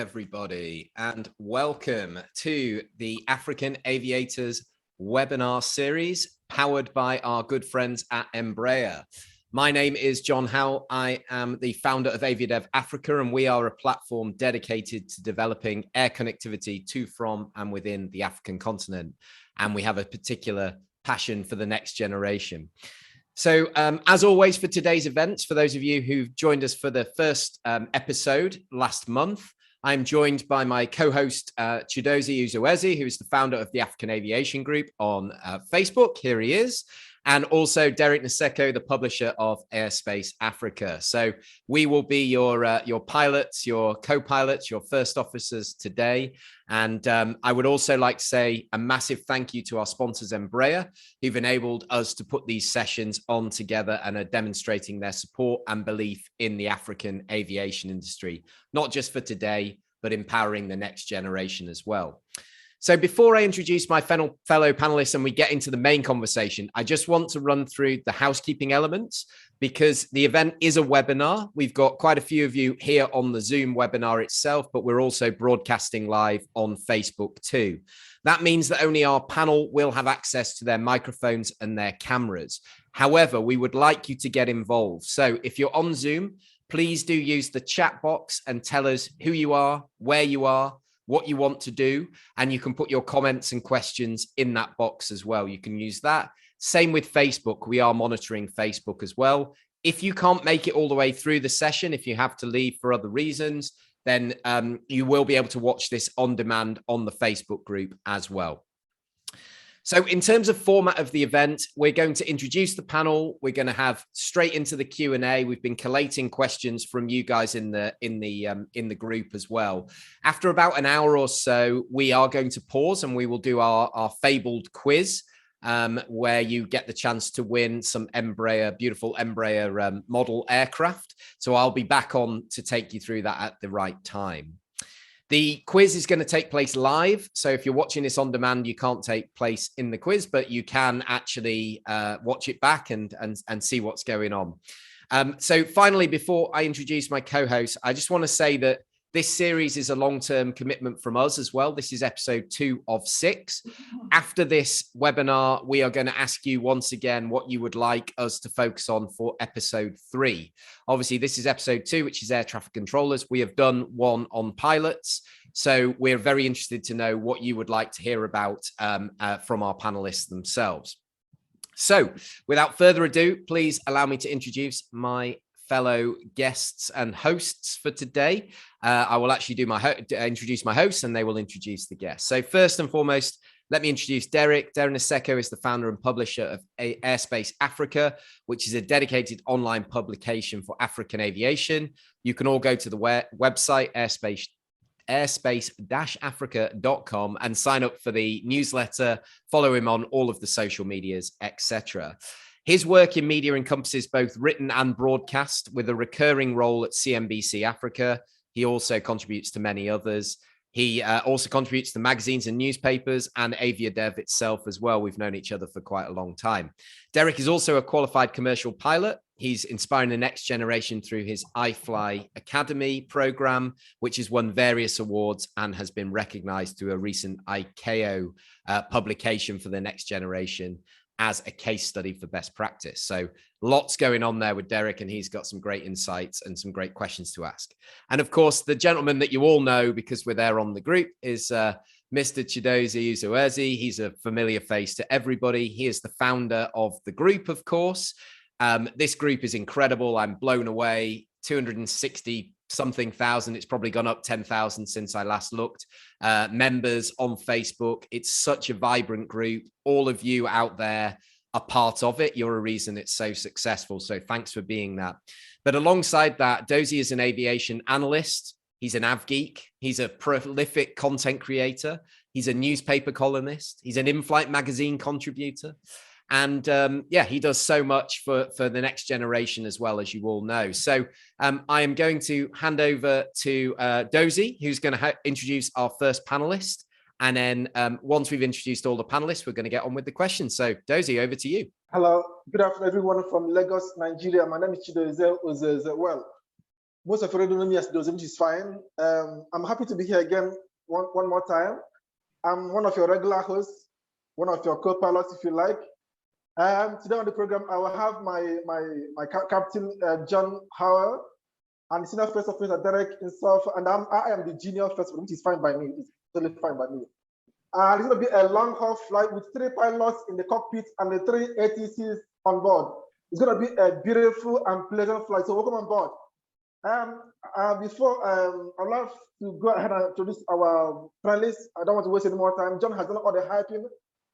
everybody, and welcome to the African Aviators Webinar Series, powered by our good friends at Embraer. My name is John Howell. I am the founder of AviaDev Africa, and we are a platform dedicated to developing air connectivity to, from, and within the African continent. And we have a particular passion for the next generation. So as always for today's events, for those of you who've joined us for the first episode last month, I'm joined by my co-host Chidozie Uzoezie, who is the founder of the African Aviation Group on Facebook. Here he is. And also Dereneseko, the publisher of Airspace Africa. So we will be your pilots, your co-pilots, your first officers today. And I would also like to say a massive thank you to our sponsors, Embraer, who've enabled us to put these sessions on together and are demonstrating their support and belief in the African aviation industry, not just for today, but empowering the next generation as well. So before I introduce my fellow panelists and we get into the main conversation, I just want to run through the housekeeping elements because the event is a webinar. We've got quite a few of you here on the Zoom webinar itself, but we're also broadcasting live on Facebook too. That means that only our panel will have access to their microphones and their cameras. However, we would like you to get involved. So if you're on Zoom, please do use the chat box and tell us who you are, where you are, what you want to do, and you can put your comments and questions in that box as well. You can use that. Same with Facebook. We are monitoring Facebook as well. If you can't make it all the way through the session, if you have to leave for other reasons, then you will be able to watch this on demand on the Facebook group as well. So in terms of format of the event, we're going to introduce the panel. We're going to have straight into the Q&A. We've been collating questions from you guys in the group as well. After about an hour or so, we are going to pause and we will do our fabled quiz, where you get the chance to win some Embraer, beautiful Embraer model aircraft. So I'll be back on to take you through that at the right time. The quiz is going to take place live. So if you're watching this on demand, you can't take place in the quiz, but you can actually watch it back and see what's going on. So finally, before I introduce my co-host, I just want to say that this series is a long-term commitment from us as well. This is episode 2 of 6. After this webinar, we are going to ask you once again what you would like us to focus on for episode 3. Obviously, this is episode 2, which is air traffic controllers. We have done one on pilots. So we're very interested to know what you would like to hear about from our panelists themselves. So without further ado, please allow me to introduce my fellow guests and hosts for today. I will actually do introduce my hosts and they will introduce the guests. So first and foremost, let me introduce Derek. Dereneseko is the founder and publisher of Airspace Africa, which is a dedicated online publication for African aviation. You can all go to the website airspace-africa.com and sign up for the newsletter, follow him on all of the social medias, etc. His work in media encompasses both written and broadcast, with a recurring role at CNBC Africa. He also contributes to many others. He also contributes to magazines and newspapers and AviaDev itself as well. We've known each other for quite a long time. Derek is also a qualified commercial pilot. He's inspiring the next generation through his iFly Academy program, which has won various awards and has been recognized through a recent ICAO publication for the next generation as a case study for best practice. So lots going on there with Derek, and he's got some great insights and some great questions to ask. And of course, the gentleman that you all know because we're there on the group is Mr. Chidozie Uzoezie. He's a familiar face to everybody. He is the founder of the group, of course. This group is incredible. I'm blown away. 260 something thousand. It's probably gone up 10,000 since I last looked. Members on Facebook. It's such a vibrant group. All of you out there are part of it. You're a reason it's so successful. So thanks for being that. But alongside that, Dozie is an aviation analyst. He's an av geek. He's a prolific content creator. He's a newspaper columnist. He's an in-flight magazine contributor. And yeah, he does so much for the next generation as well, as you all know. So I am going to hand over to Dozie, who's going to introduce our first panelist. And then once we've introduced all the panelists, we're going to get on with the questions. So Dozie, over to you. Hello, good afternoon, everyone from Lagos, Nigeria. My name is Chidozie Uzoezie. Well, Most of you already know me as Chidozie, which is fine. I'm happy to be here again one more time. I'm one of your regular hosts, one of your co-pilots, if you like. Today on the program, I will have my captain, John Howell, and senior first officer Derek himself, and I am the junior first officer, which is fine by me. It's totally fine by me. It's going to be a long haul flight with 3 pilots in the cockpit and the 3 ATCs on board. It's going to be a beautiful and pleasant flight. So welcome on board. Before I'd love to go ahead and introduce our panelists. I don't want to waste any more time. John has done all the hyping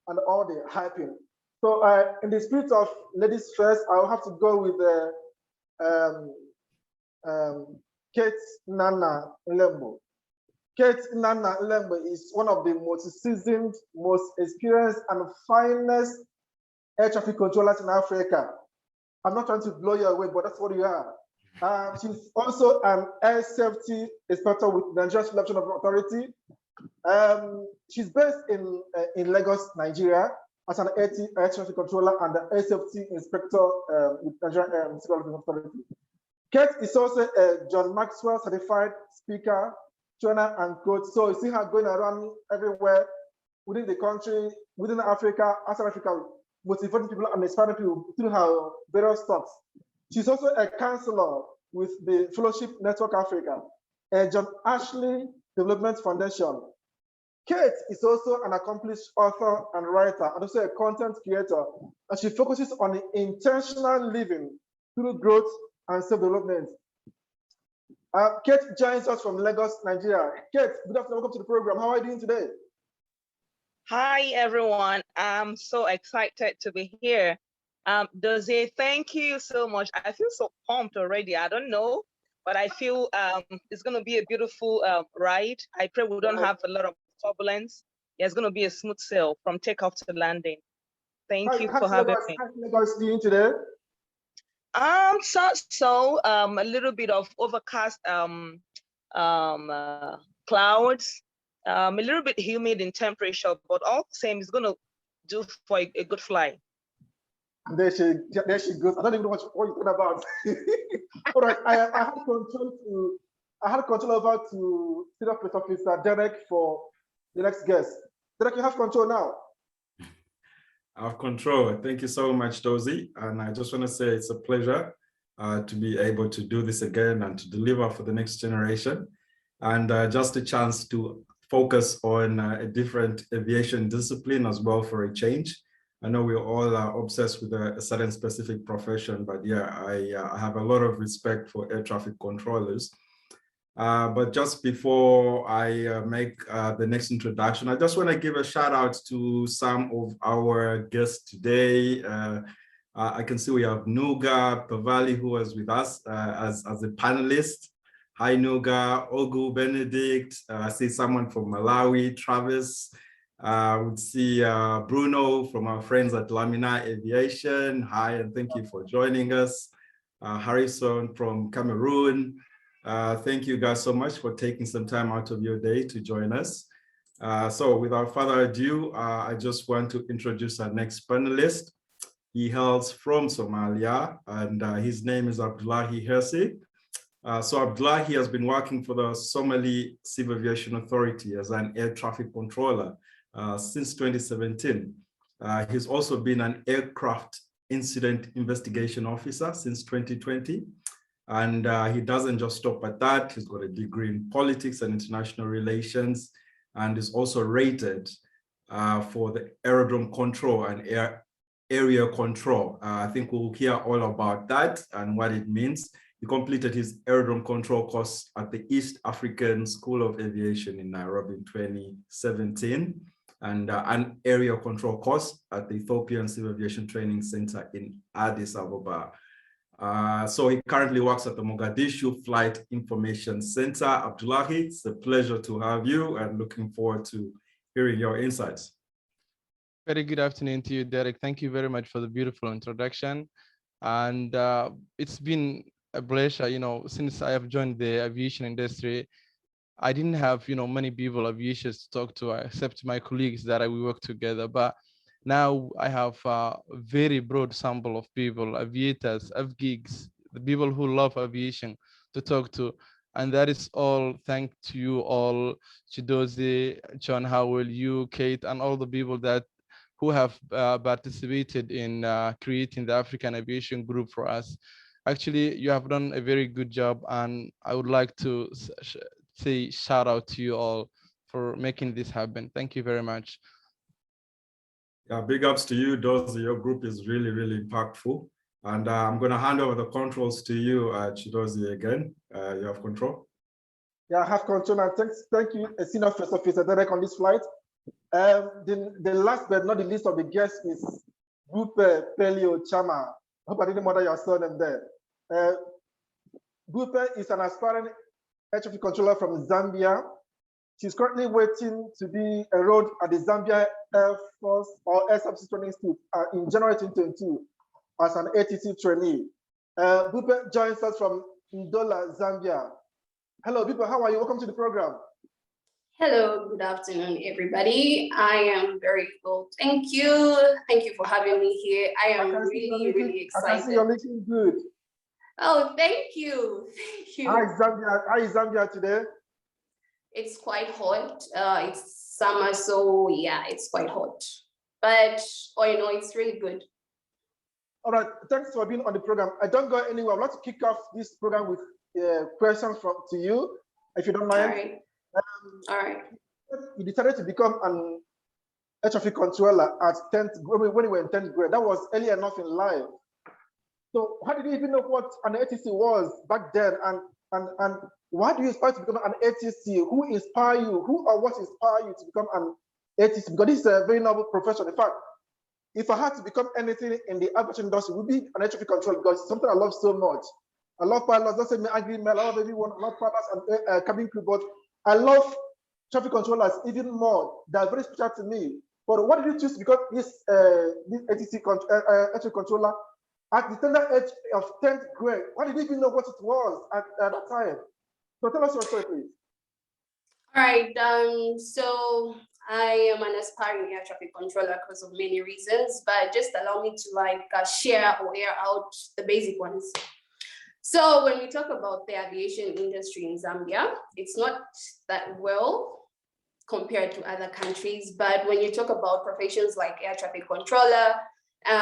and all the hyping. So in the spirit of ladies first, I'll have to go with Kate Nnanna-Ibemgo. Kate Nnanna-Ibemgo is one of the most seasoned, most experienced, and finest air traffic controllers in Africa. I'm not trying to blow you away, but that's what you are. She's also an air safety inspector with the Nigerian Selection Authority. She's based in Lagos, Nigeria, as an air traffic controller and the air safety inspector with Nigerian Selection Authority. Kate is also a John Maxwell certified speaker, trainer, and coach. So you see her going around everywhere within the country, within Africa, outside Africa, motivating people and inspiring people through her various talks. She's also a counselor with the Fellowship Network Africa, a John Ashley Development Foundation. Kate is also an accomplished author and writer, and also a content creator, and she focuses on intentional living through growth and self-development. Kate joins us from Lagos, Nigeria. Kate, good afternoon, welcome to the program. How are you doing today? Hi, everyone. I'm so excited to be here. Dozie, thank you so much. I feel so pumped already. I don't know, but I feel it's going to be a beautiful ride. I pray we don't have a lot of turbulence. Yeah, it's going to be a smooth sail from takeoff to landing. Thank you for having me. How's Lagos doing today? A little bit of overcast clouds, a little bit humid in temperature, but all the same, it's going to do for a good flight. There she goes. I don't even know what you're talking about. All right, I had control over to Senior First Officer Derek for the next guest. Derek, you have control now. I have control. Thank you so much, Dozie. And I just want to say it's a pleasure to be able to do this again and to deliver for the next generation. And just a chance to focus on a different aviation discipline as well for a change. I know we're all obsessed with a certain specific profession, but yeah, I have a lot of respect for air traffic controllers. But just before I make the next introduction, I just want to give a shout out to some of our guests today. I can see we have Nuga Pavali, who was with us as a panelist. Hi, Nuga. Ogu Benedict. I see someone from Malawi, Travis. We see Bruno from our friends at Lamina Aviation. Hi, and thank you for joining us. Harrison from Cameroon. Thank you guys so much for taking some time out of your day to join us. So without further ado, I just want to introduce our next panelist. He hails from Somalia, and his name is Abdullah Hersi. So Abdullah has been working for the Somali Civil Aviation Authority as an air traffic controller since 2017. He's also been an aircraft incident investigation officer since 2020. And he doesn't just stop at that. He's got a degree in politics and international relations, and is also rated for the aerodrome control and area control. I think we'll hear all about that and what it means. He completed his aerodrome control course at the East African School of Aviation in Nairobi in 2017, and an area control course at the Ethiopian Civil Aviation Training Center in Addis Ababa. So he currently works at the Mogadishu Flight Information Center. Abdullah, it's a pleasure to have you and looking forward to hearing your insights. Very good afternoon to you, Derek. Thank you very much for the beautiful introduction. And it's been a pleasure, since I have joined the aviation industry. I didn't have, many people, aviators to talk to, except my colleagues that we work together. But now I have a very broad sample of people, aviators, avgigs, the people who love aviation. to talk to. And that is all thanks to you all, Chidozie, John, Howell, you, Kate, and all the people that who have participated in creating the African Aviation Group for us. Actually, you have done a very good job, and I would like to say shout out to you all for making this happen. Thank you very much. Yeah, big ups to you, Dozie. Your group is really, really impactful. And I'm going to hand over the controls to you, Chidozie, again. You have control. Yeah, I have control. And thank you, Senior First Officer Derek, on this flight. The last but not the least of the guests is Bupe, Peleo, Chama. I hope I didn't murder your surname there. Bupe is an aspiring air traffic controller from Zambia. She's currently waiting to be enrolled at the Zambia Air Force or Air Services Training Institute in January 2022 as an ATC trainee. Bupe joins us from Ndola, Zambia. Hello, Bupe, how are you? Welcome to the program. Hello, good afternoon, everybody. I am very well. Thank you. Thank you for having me here. I am really excited. I can see you're looking good. Oh, thank you. Thank you. How is Zambia today? It's quite hot. It's summer, so yeah, it's quite hot. But all in all, it's really good. All right, thanks for being on the program. I don't go anywhere. I'd like to kick off this program with questions to you, if you don't mind. All right. All right. You decided to become an air traffic controller at 10th grade when you were in 10th grade. That was early enough in life. So how did you even know what an ATC was back then? And why do you aspire to become an ATC? Who inspired you? Who or what inspired you to become an ATC? Because this is a very noble profession. In fact, if I had to become anything in the aviation industry, it would be an air traffic controller, because it's something I love so much. I love pilots. Don't say me angry mail. I love everyone. I love pilots and cabin crew, but I love traffic controllers even more. They're very special to me. But what did you choose to become this ATC air traffic controller at the tender age of 10th grade? Why did you even know what it was at that time? So tell us your story, please. All right. So I am an aspiring air traffic controller because of many reasons, but just allow me to share or air out the basic ones. So when we talk about the aviation industry in Zambia, it's not that well compared to other countries. But when you talk about professions like air traffic controller,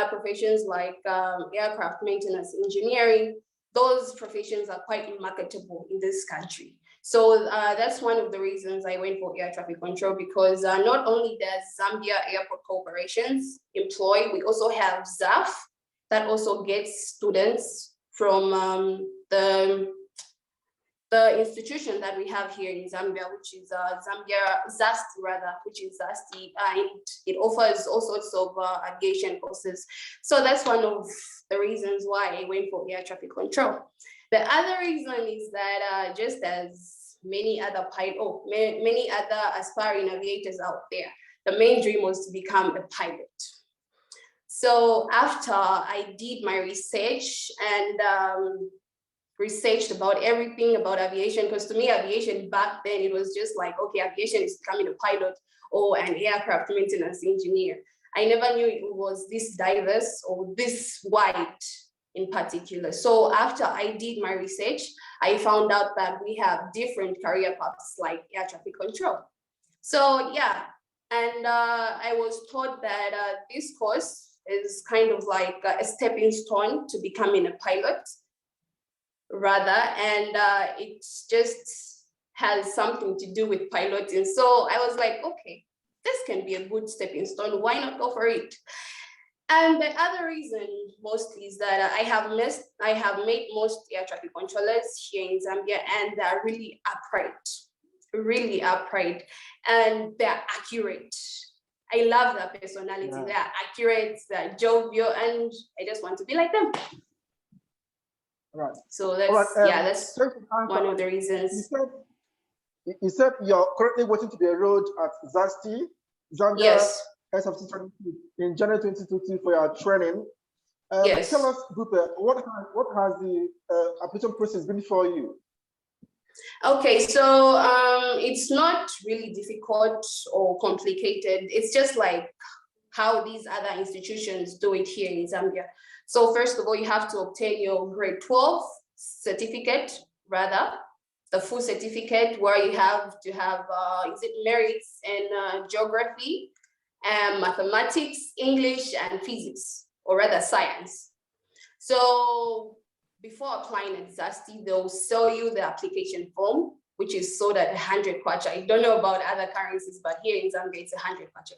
professions like aircraft maintenance engineering, those professions are quite marketable in this country. So that's one of the reasons I went for air traffic control, because not only does Zambia Airport Corporations employ, we also have ZAF that also gets students from the institution that we have here in Zambia, which is ZASTI rather, which is ZASTI, and it offers all sorts of aviation courses. So that's one of the reasons why I went for air traffic control. The other reason is that just as many other aspiring aviators out there, the main dream was to become a pilot. So after I did my research and researched about everything about aviation, because to me, aviation back then, it was just like, okay, aviation is becoming a pilot or an aircraft maintenance engineer. I never knew it was this diverse or this wide in particular. So after I did my research, I found out that we have different career paths like air traffic control. So yeah, and I was taught that this course is kind of like a stepping stone to becoming a pilot rather, and it just has something to do with piloting. So I was like, okay, this can be a good stepping stone, why not go for it? And the other reason mostly is that I have met most air traffic controllers here in Zambia, and they're really upright, and they're accurate. I love their personality. Yeah. They're accurate, they're jovial, and I just want to be like them. Right. So that's that's one of the reasons. You said you're currently waiting to be enrolled at ZASTI, Zambia. Yes. In January 2022 for your training. Yes. Tell us, Bupe, what has the application process been for you? Okay, so it's not really difficult or complicated. It's just like how these other institutions do it here in Zambia. So first of all, you have to obtain your grade 12 certificate, rather, the full certificate where you have to have, is it merits in geography, and mathematics, English, and physics, or rather science. So before applying at Zasti, they'll sell you the application form, which is sold at 100 kwacha. I don't know about other currencies, but here in Zambia, it's 100 kwacha.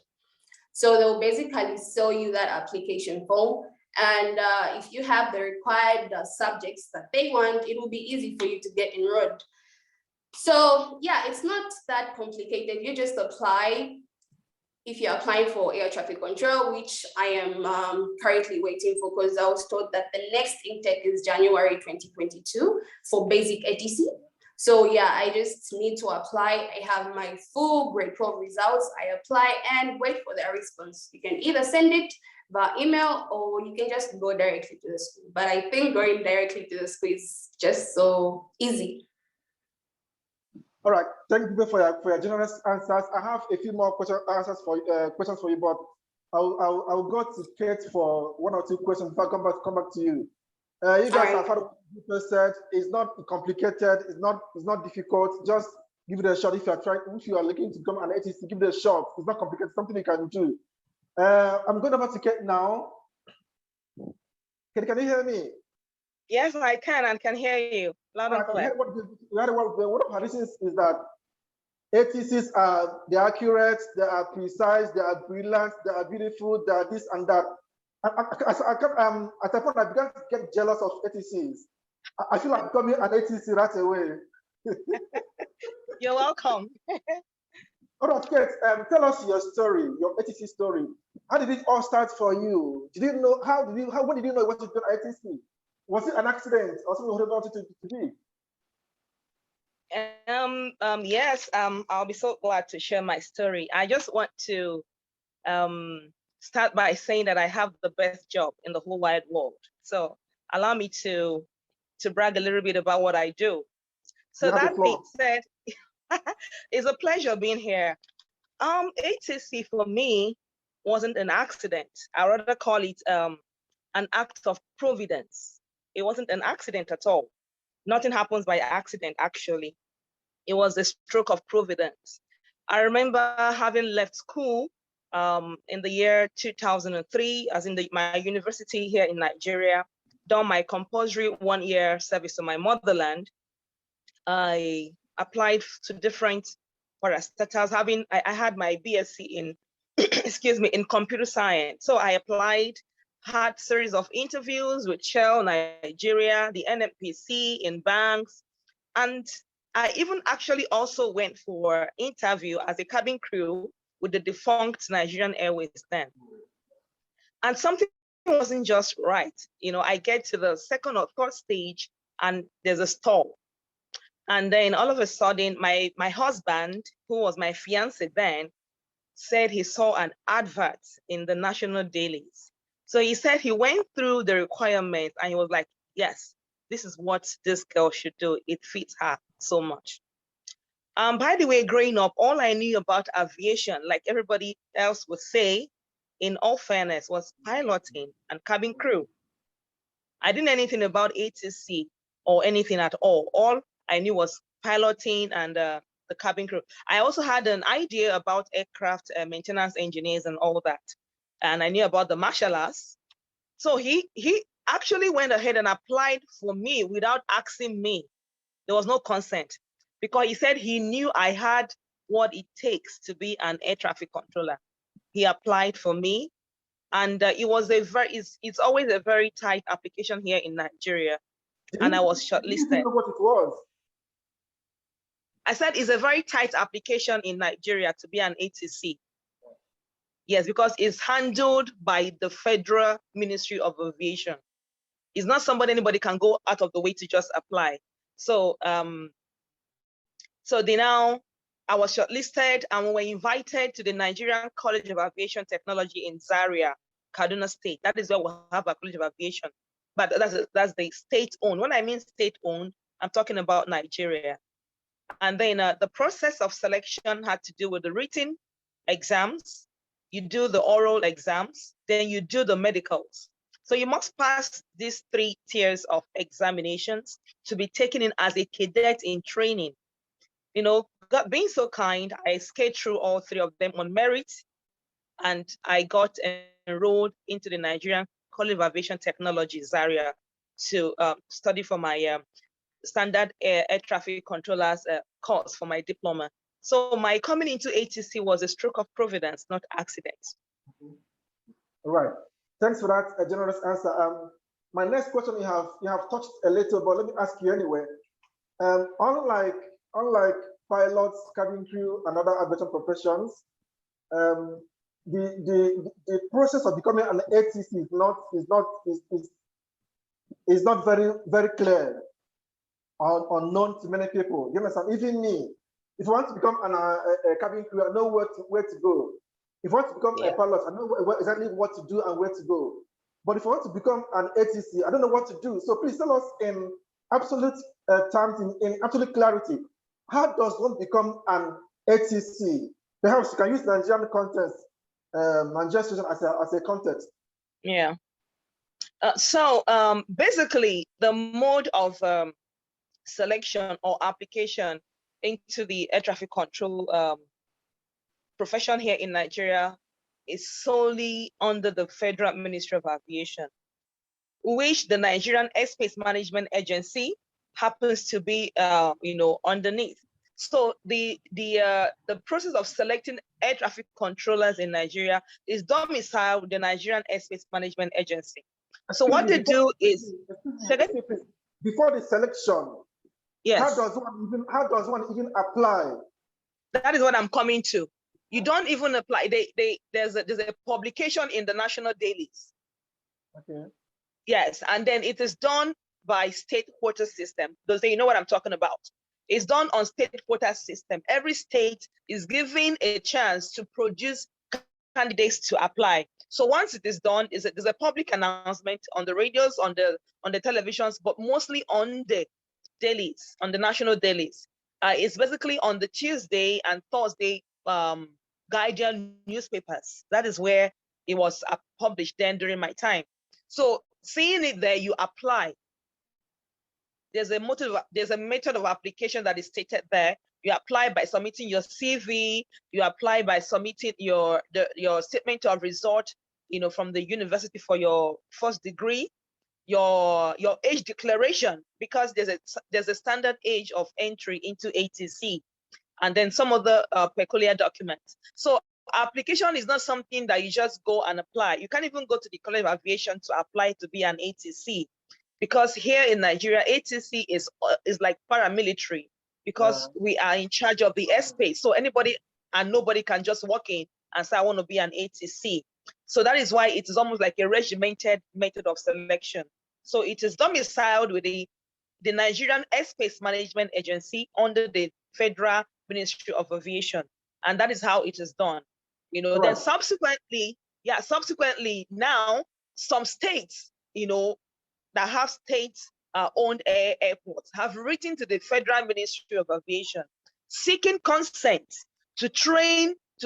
So they'll basically sell you that application form. And if you have the required subjects that they want, it will be easy for you to get enrolled. So yeah, it's not that complicated. You just apply. If you're applying for air traffic control, which I am currently waiting for, because I was told that the next intake is January 2022 for basic ATC. So yeah, I just need to apply. I have my full grade 12 results. I apply and wait for their response. You can either send it by email or you can just go directly to the school. But I think going directly to the school is just so easy. All right, thank you for your generous answers. I have a few more questions for you, but I'll go to Kate for one or two questions before I come back to you. You guys have heard what Bupe said. It's not complicated. It's not difficult. Just give it a shot. If you are looking to come an ATC, give it a shot. It's not complicated. Something you can do. I'm going over to Kate now. Kate, can you hear me? Yes, I can and can hear you loud and clear. One of her reasons is that ATCs they're accurate, they are precise, they are brilliant, they are beautiful, they are this and that. At a point, I began to get jealous of ATCs. I feel like becoming an ATC right away. You're welcome. All right, Kate, tell us your story, your ATC story. How did it all start for you? Did you know? When did you know what you did at ATC? Was it an accident or something you wanted it to be? Yes, I'll be so glad to share my story. I just want to start by saying that I have the best job in the whole wide world. So allow me to brag a little bit about what I do. So that being said, it's a pleasure being here. ATC for me wasn't an accident. I rather call it an act of providence. It wasn't an accident at all. Nothing happens by accident, actually. It was a stroke of providence. I remember having left school in the year 2003, as in my university here in Nigeria, done my compulsory 1-year service to my motherland. I applied to different parastatals. I had my BSc in, excuse me, in computer science. So I applied, had a series of interviews with Shell Nigeria, the NMPC, in banks, and I even actually also went for interview as a cabin crew with the defunct Nigerian Airways then. And something wasn't just right. You know, I get to the second or third stage and there's a stall. And then all of a sudden, my husband, who was my fiance then, said he saw an advert in the national dailies. So he said he went through the requirements and he was like, yes, this is what this girl should do. It fits her so much. By the way, growing up, all I knew about aviation, like everybody else would say, in all fairness, was piloting and cabin crew. I didn't know anything about ATC or anything at all. All I knew was piloting and the cabin crew. I also had an idea about aircraft maintenance engineers and all that. And I knew about the martial arts. So he actually went ahead and applied for me without asking me. There was no consent because he said he knew I had what it takes to be an air traffic controller. He applied for me, and it was it's always a very tight application here in Nigeria. And I was shortlisted. You didn't know what it was. I said it's a very tight application in Nigeria to be an ATC. Yes, because it's handled by the Federal Ministry of Aviation. It's not somebody anybody can go out of the way to just apply. So, I was shortlisted and we were invited to the Nigerian College of Aviation Technology in Zaria, Kaduna State. That is where we have a College of Aviation, but that's the state-owned. When I mean state-owned, I'm talking about Nigeria. And then the process of selection had to do with the written exams. You do the oral exams, then you do the medicals. So you must pass these 3 tiers of examinations to be taken in as a cadet in training. You know, God being so kind, I scaled through all 3 of them on merit, and I got enrolled into the Nigerian College of Aviation Technology, Zaria, to study for my standard air traffic controllers course for my diploma. So my coming into ATC was a stroke of providence, not accident. All right. Thanks for that generous answer. My next question, you have touched a little, but let me ask you anyway. Unlike pilots, cabin crew, and other aviation professions, the process of becoming an ATC is not very clear or known to many people. You understand? Even me, if I want to become a cabin crew, I know where to go. If I want to become a pilot, I know exactly what to do and where to go. But if I want to become an ATC, I don't know what to do. So please tell us in absolute terms, in absolute clarity, how does one become an ATC? Perhaps you can use Nigerian context, Nigerian situation as a context. Yeah. So basically, the mode of selection or application into the air traffic control profession here in Nigeria is solely under the Federal Ministry of Aviation, which the Nigerian Airspace Management Agency happens to be, underneath. So the process of selecting air traffic controllers in Nigeria is domiciled with the Nigerian Airspace Management Agency. So what they do is before the selection. Yes. How does one even apply? That is what I'm coming to. You don't even apply. There's a publication in the national dailies. Okay. Yes, and then it is done by state quota system. Does you know what I'm talking about? It's done on state quota system. Every state is given a chance to produce candidates to apply. So once it is done, there's a public announcement on the radios, on the televisions, but mostly on the dailies, on the national dailies. It's basically on the Tuesday and Thursday Guardian newspapers. That is where it was published then during my time. So seeing it there, you apply. There's a method of application that is stated there. You apply by submitting your CV. You apply by submitting your statement of result, from the university for your first degree. Your age declaration, because there's a standard age of entry into ATC, and then some other peculiar documents. So application is not something that you just go and apply. You can't even go to the College of Aviation to apply to be an ATC, because here in Nigeria, ATC is like paramilitary, because we are in charge of the airspace. So anybody and nobody can just walk in and say, I want to be an ATC. So that is why it is almost like a regimented method of selection. So it is domiciled with the Nigerian Airspace Management Agency under the Federal Ministry of Aviation. And that is how it is done. Right. Then subsequently now some states, that have state-owned airports have written to the Federal Ministry of Aviation seeking consent to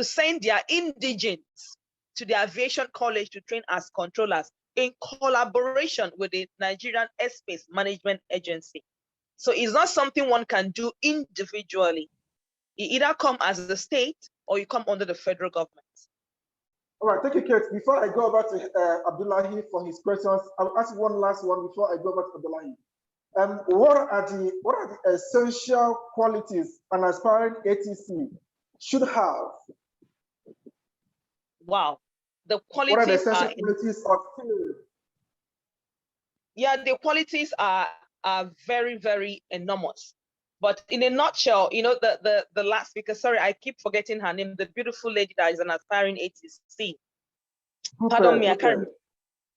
send their indigents to the Aviation College to train as controllers in collaboration with the Nigerian Airspace Management Agency. So it's not something one can do individually. You either come as a state or you come under the federal government. All right, thank you, Kate. Before I go over to Abdullah for his questions, I'll ask one last one before I go over to Abdullah. What are the essential qualities an aspiring ATC should have? Wow, the qualities. What are the essential qualities of skills? Yeah, the qualities are very, very enormous. But in a nutshell, the last speaker, sorry, I keep forgetting her name, the beautiful lady that is an aspiring ATC. Pardon me, I can't remember.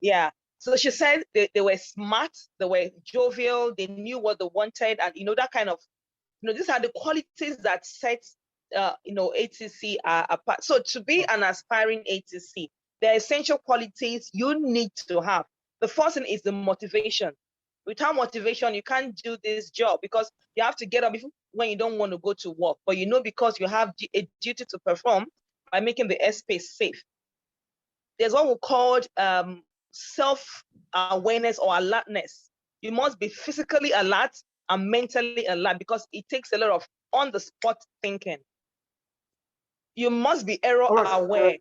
Yeah. So she said they were smart, they were jovial, they knew what they wanted, and that kind of, these are the qualities that set ATC apart. So to be an aspiring ATC, the essential qualities you need to have. The first thing is the motivation. Without motivation, you can't do this job, because you have to get up when you don't want to go to work, but because you have a duty to perform by making the airspace safe. There's what we call self-awareness or alertness. You must be physically alert and mentally alert because it takes a lot of on-the-spot thinking. You must be error aware.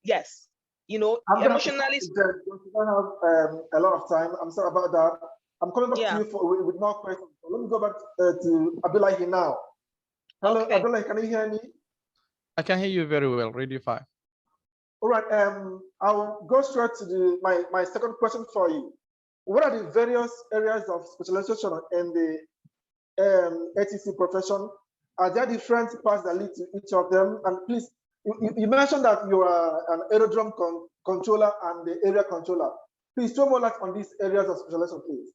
Yes, you know, emotionally. I have a lot of time. I'm sorry about that. I'm coming back to you with more questions. So let me go back to Abdullah now. Hello, okay. Abdullah, can you hear me? I can hear you very well. Radio 5. All right. I'll go straight to my second question for you. What are the various areas of specialization in the ATC profession? Are there different paths that lead to each of them? And please, you mentioned that you are an aerodrome controller and the area controller. Please throw more light on these areas of specialization, please.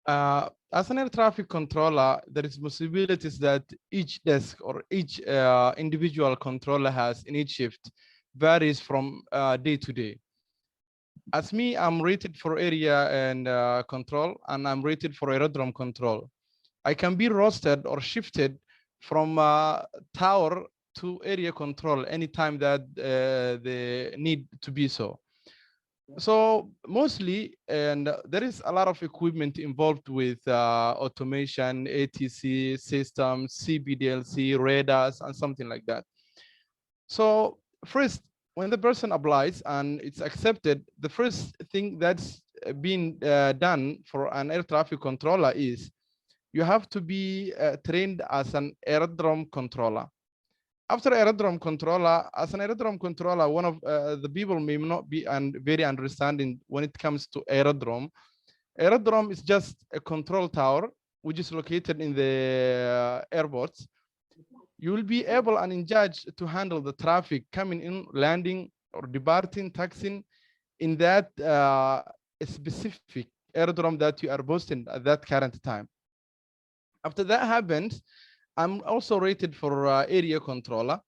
As an air traffic controller, there is possibilities that each desk or each individual controller has in each shift varies from day to day. As me, I'm rated for area and control, and I'm rated for aerodrome control. I can be rostered or shifted from tower to area control anytime that they need to be so. So mostly, and there is a lot of equipment involved with automation, ATC systems, CBDLC, radars, and something like that. So first, when the person applies and it's accepted, the first thing that's been done for an air traffic controller is you have to be trained as an aerodrome controller. After aerodrome controller, as an aerodrome controller, one of the people may not be very understanding when it comes to aerodrome. Aerodrome is just a control tower, which is located in the airports. You will be able and in charge to handle the traffic coming in, landing, or departing, taxiing in that specific aerodrome that you are boasting at that current time. After that happens, I'm also rated for area controller.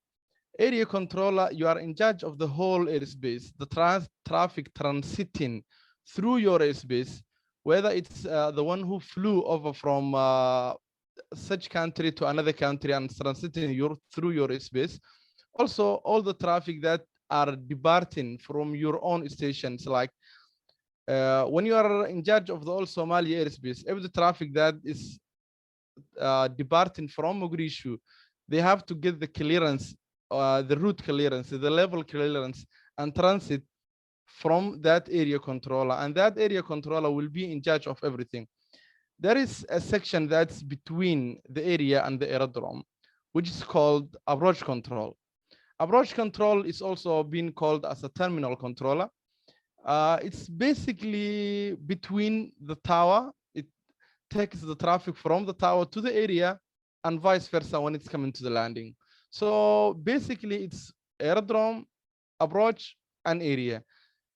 Area controller, you are in charge of the whole airspace, the traffic transiting through your airspace, whether it's the one who flew over from such country to another country and transiting through your airspace. Also, all the traffic that are departing from your own stations, like when you are in charge of the whole Somali airspace, every traffic that is departing from Mogadishu, they have to get the clearance, the route clearance, the level clearance, and transit from that area controller. And that area controller will be in charge of everything. There is a section that's between the area and the aerodrome, which is called approach control. Approach control is also being called as a terminal controller. It's basically between the tower. It takes the traffic from the tower to the area and vice versa when it's coming to the landing. So basically it's aerodrome, approach, and area.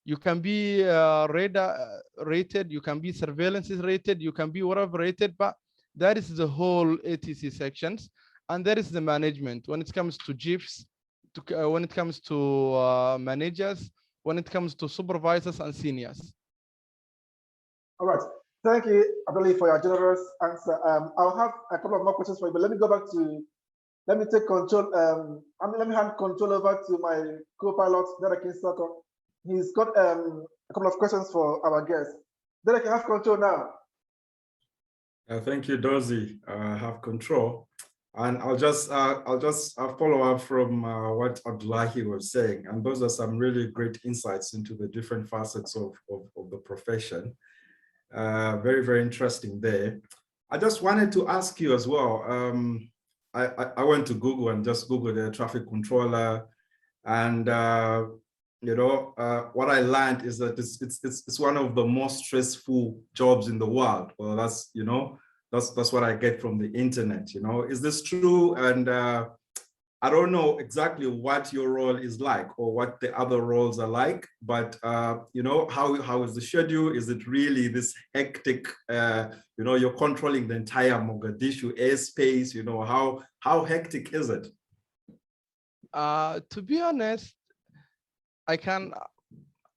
You can be radar rated, you can be surveillance rated, you can be whatever rated, but that is the whole ATC sections. And that is the management when it comes to chiefs, when it comes to managers, when it comes to supervisors and seniors. All right. Thank you, Abdullah, for your generous answer. I'll have a couple of more questions for you, but let me go back to, let me take control. Let me hand control over to my co-pilot, Derek Nsako. He's got a couple of questions for our guests. Derek, you have control now. Thank you, Dozie. I have control. And I'll just follow up from what Abdullahi was saying. And those are some really great insights into the different facets of the profession. Very, very interesting there. I just wanted to ask you as well. I went to Google and just Googled the traffic controller. And, you know, what I learned is that it's one of the most stressful jobs in the world. Well, that's, you know, that's what I get from the internet, you know. Is this true? And I don't know exactly what your role is like or what the other roles are like, but you know, how is the schedule? Is it really this hectic, you know, you're controlling the entire Mogadishu airspace, you know, how hectic is it? To be honest, I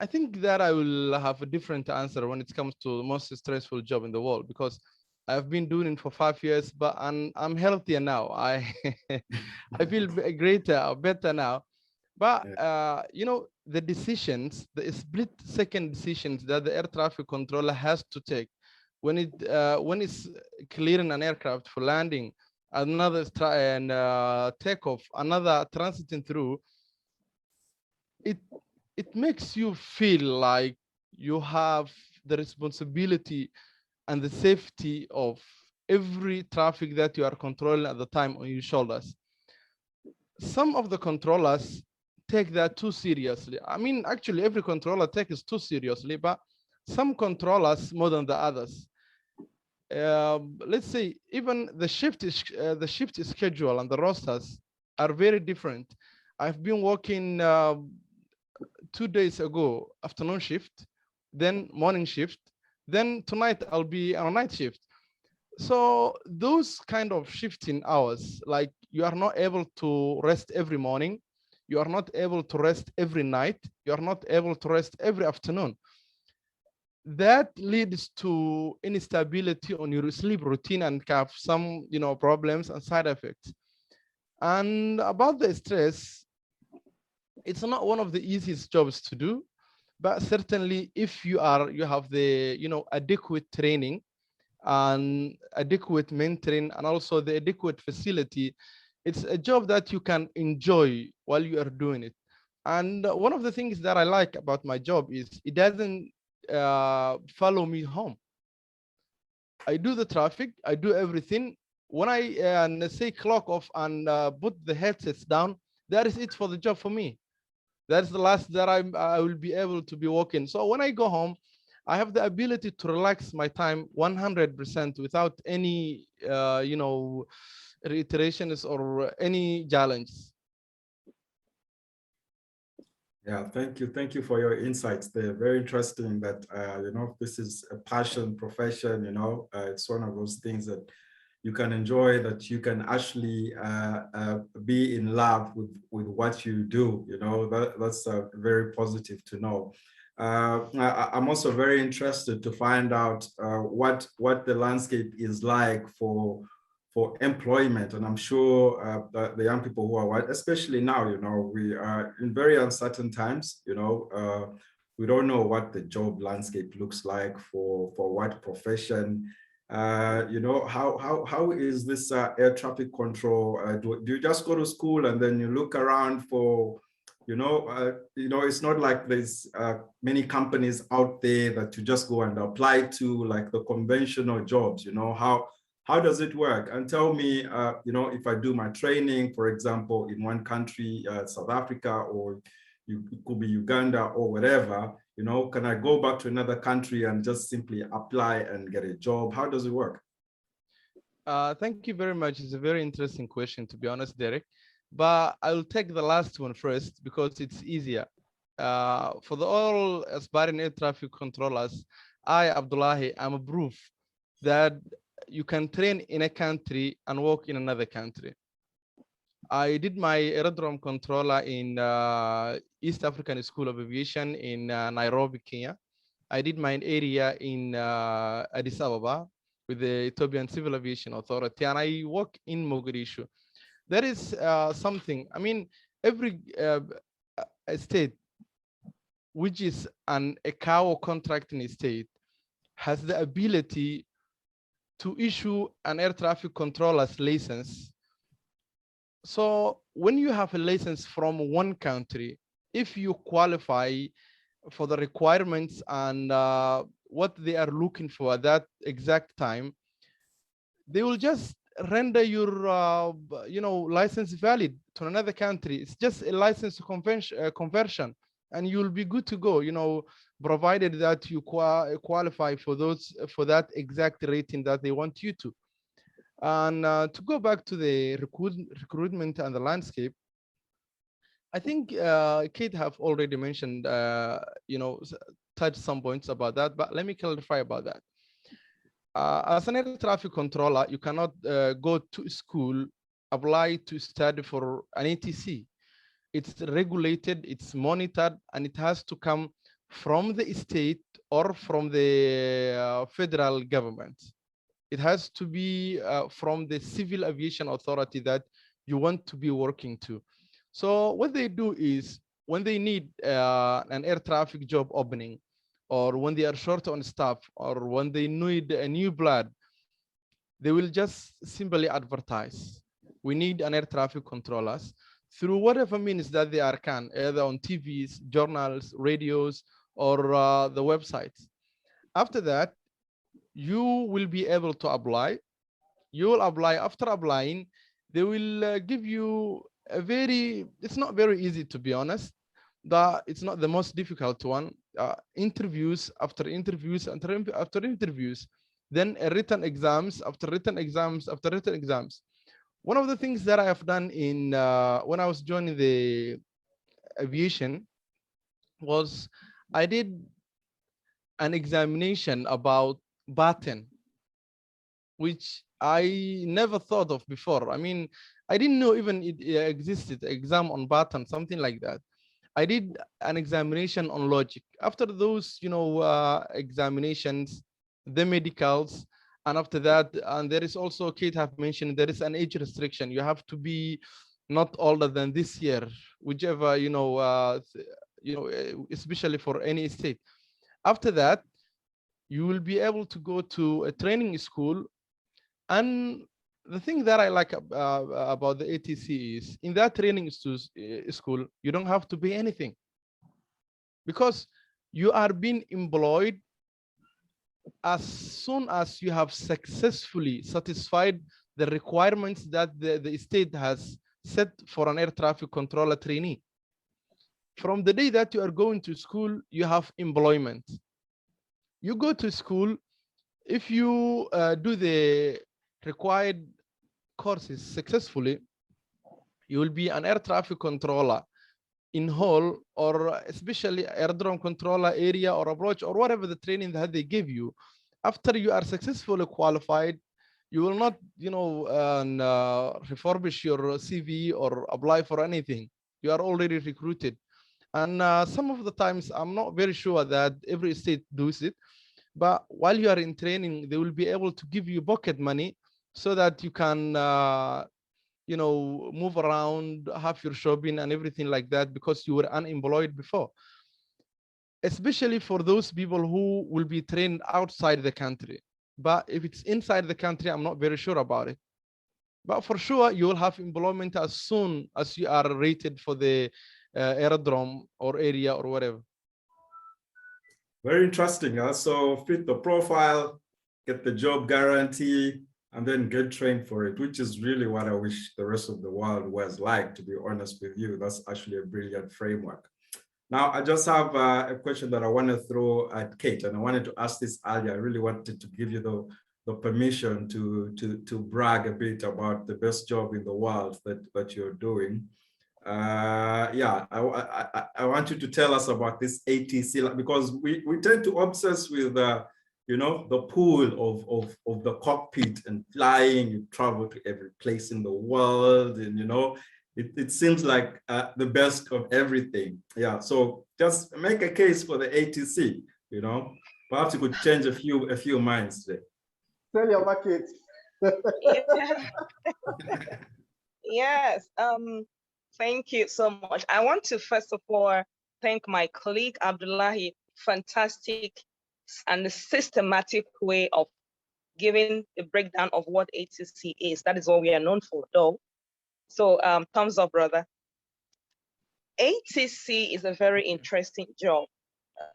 think that I will have a different answer when it comes to the most stressful job in the world, because I've been doing it for 5 years, but I'm healthier now. I feel better now. But you know, the decisions, the split-second decisions that the air traffic controller has to take when it's clearing an aircraft for landing, another takeoff, another transiting through, it makes you feel like you have the responsibility and the safety of every traffic that you are controlling at the time on your shoulders. Some of the controllers take that too seriously. I mean, actually, every controller takes it too seriously, but some controllers more than the others. Let's say even the shift schedule and the rosters are very different. I've been working 2 days ago, afternoon shift, then morning shift, then tonight I'll be on a night shift. So those kind of shifting hours, like you are not able to rest every morning, you are not able to rest every night, you are not able to rest every afternoon. That leads to instability on your sleep routine and have some, you know, problems and side effects. And about the stress, it's not one of the easiest jobs to do, but certainly if you have the, you know, adequate training and adequate mentoring and also the adequate facility, it's a job that you can enjoy while you are doing it. And one of the things that I like about my job is it doesn't follow me home. I do the traffic, I do everything. When I say clock off and put the headsets down, that is it for the job for me. That's the last that I will be able to be working. So when I go home, I have the ability to relax my time 100% without any, you know, reiterations or any challenges. Yeah, thank you. Thank you for your insights. They're very interesting that, you know, this is a passion profession, you know, it's one of those things that you can enjoy, that you can actually be in love with what you do, you know, that's very positive to know. I'm also very interested to find out what the landscape is like for employment. And I'm sure that the young people who are white, especially now, you know, we are in very uncertain times, you know, we don't know what the job landscape looks like for what profession. You know, how is this air traffic control? Do you just go to school and then you look around for, you know, it's not like there's many companies out there that you just go and apply to, like the conventional jobs, you know, how does it work? And tell me, you know, if I do my training, for example, in one country, South Africa, or it could be Uganda or whatever, you know, can I go back to another country and just simply apply and get a job? How does it work? Thank you very much. It's a very interesting question, to be honest, Derek. But I'll take the last one first because it's easier. For all aspiring air traffic controllers, Abdullah, I'm a proof that you can train in a country and work in another country. I did my aerodrome controller in East African School of Aviation in Nairobi, Kenya. I did my area in Addis Ababa with the Ethiopian Civil Aviation Authority, and I work in Mogadishu. That is something, I mean, every state, which is an ECAO contracting state, has the ability to issue an air traffic controller's license. So when you have a license from one country, if you qualify for the requirements and what they are looking for at that exact time, they will just render your you know, license valid to another country. It's just a license conversion, and you'll be good to go, you know, provided that you qualify for that exact rating that they want you to. And to go back to the recruitment and the landscape, I think Kate have already mentioned, you know, touched some points about that, but let me clarify about that. As an air traffic controller, you cannot go to school, apply to study for an ATC. It's regulated, it's monitored, and it has to come from the state or from the federal government. It has to be from the Civil Aviation Authority that you want to be working to. So what they do is when they need an air traffic job opening, or when they are short on staff, or when they need a new blood, they will just simply advertise. We need an air traffic controllers through whatever means that they are can, either on TVs, journals, radios, or the websites. After that, you will be able to apply. You will apply. After applying, they will give you a it's not very easy, to be honest. It's not the most difficult one. Interviews after interviews after interviews, then written exams after written exams after written exams. One of the things that I have done in when I was joining the aviation was I did an examination about baton, which I never thought of before. I mean, I didn't know even it existed, exam on baton, something like that. I did an examination on logic. After those, examinations, the medicals, and after that, and there is also, Kate have mentioned, there is an age restriction. You have to be not older than this year, whichever, especially for any state. After that, you will be able to go to a training school. And the thing that I like about the ATC is in that training school, you don't have to pay anything, because you are being employed as soon as you have successfully satisfied the requirements that the state has set for an air traffic controller trainee. From the day that you are going to school, you have employment. You go to school, if you do the required courses successfully, you will be an air traffic controller in Howell, or especially aerodrome controller area or approach, or whatever the training that they give you. After you are successfully qualified, you will not, refurbish your CV or apply for anything. You are already recruited. And some of the times, I'm not very sure that every state does it, but while you are in training, they will be able to give you pocket money so that you can, move around, have your shopping and everything like that, because you were unemployed before. Especially for those people who will be trained outside the country. But if it's inside the country, I'm not very sure about it. But for sure, you will have employment as soon as you are rated for the aerodrome or area or whatever. Very interesting. So fit the profile, get the job guarantee, and then get trained for it, which is really what I wish the rest of the world was like, to be honest with you. That's actually a brilliant framework. Now, I just have a question that I want to throw at Kate, and I wanted to ask this earlier. I really wanted to give you the permission to brag a bit about the best job in the world that you're doing. Yeah, I want you to tell us about this ATC, because we tend to obsess with the pool of the cockpit and flying. You travel to every place in the world, and it seems like the best of everything. Yeah, so just make a case for the ATC. Perhaps you could change a few minds today. Tell your market. Yes. Thank you so much. I want to first of all thank my colleague Abdullah. Fantastic and systematic way of giving a breakdown of what ATC is. That is what we are known for, though. So thumbs up, brother. ATC is a very interesting job.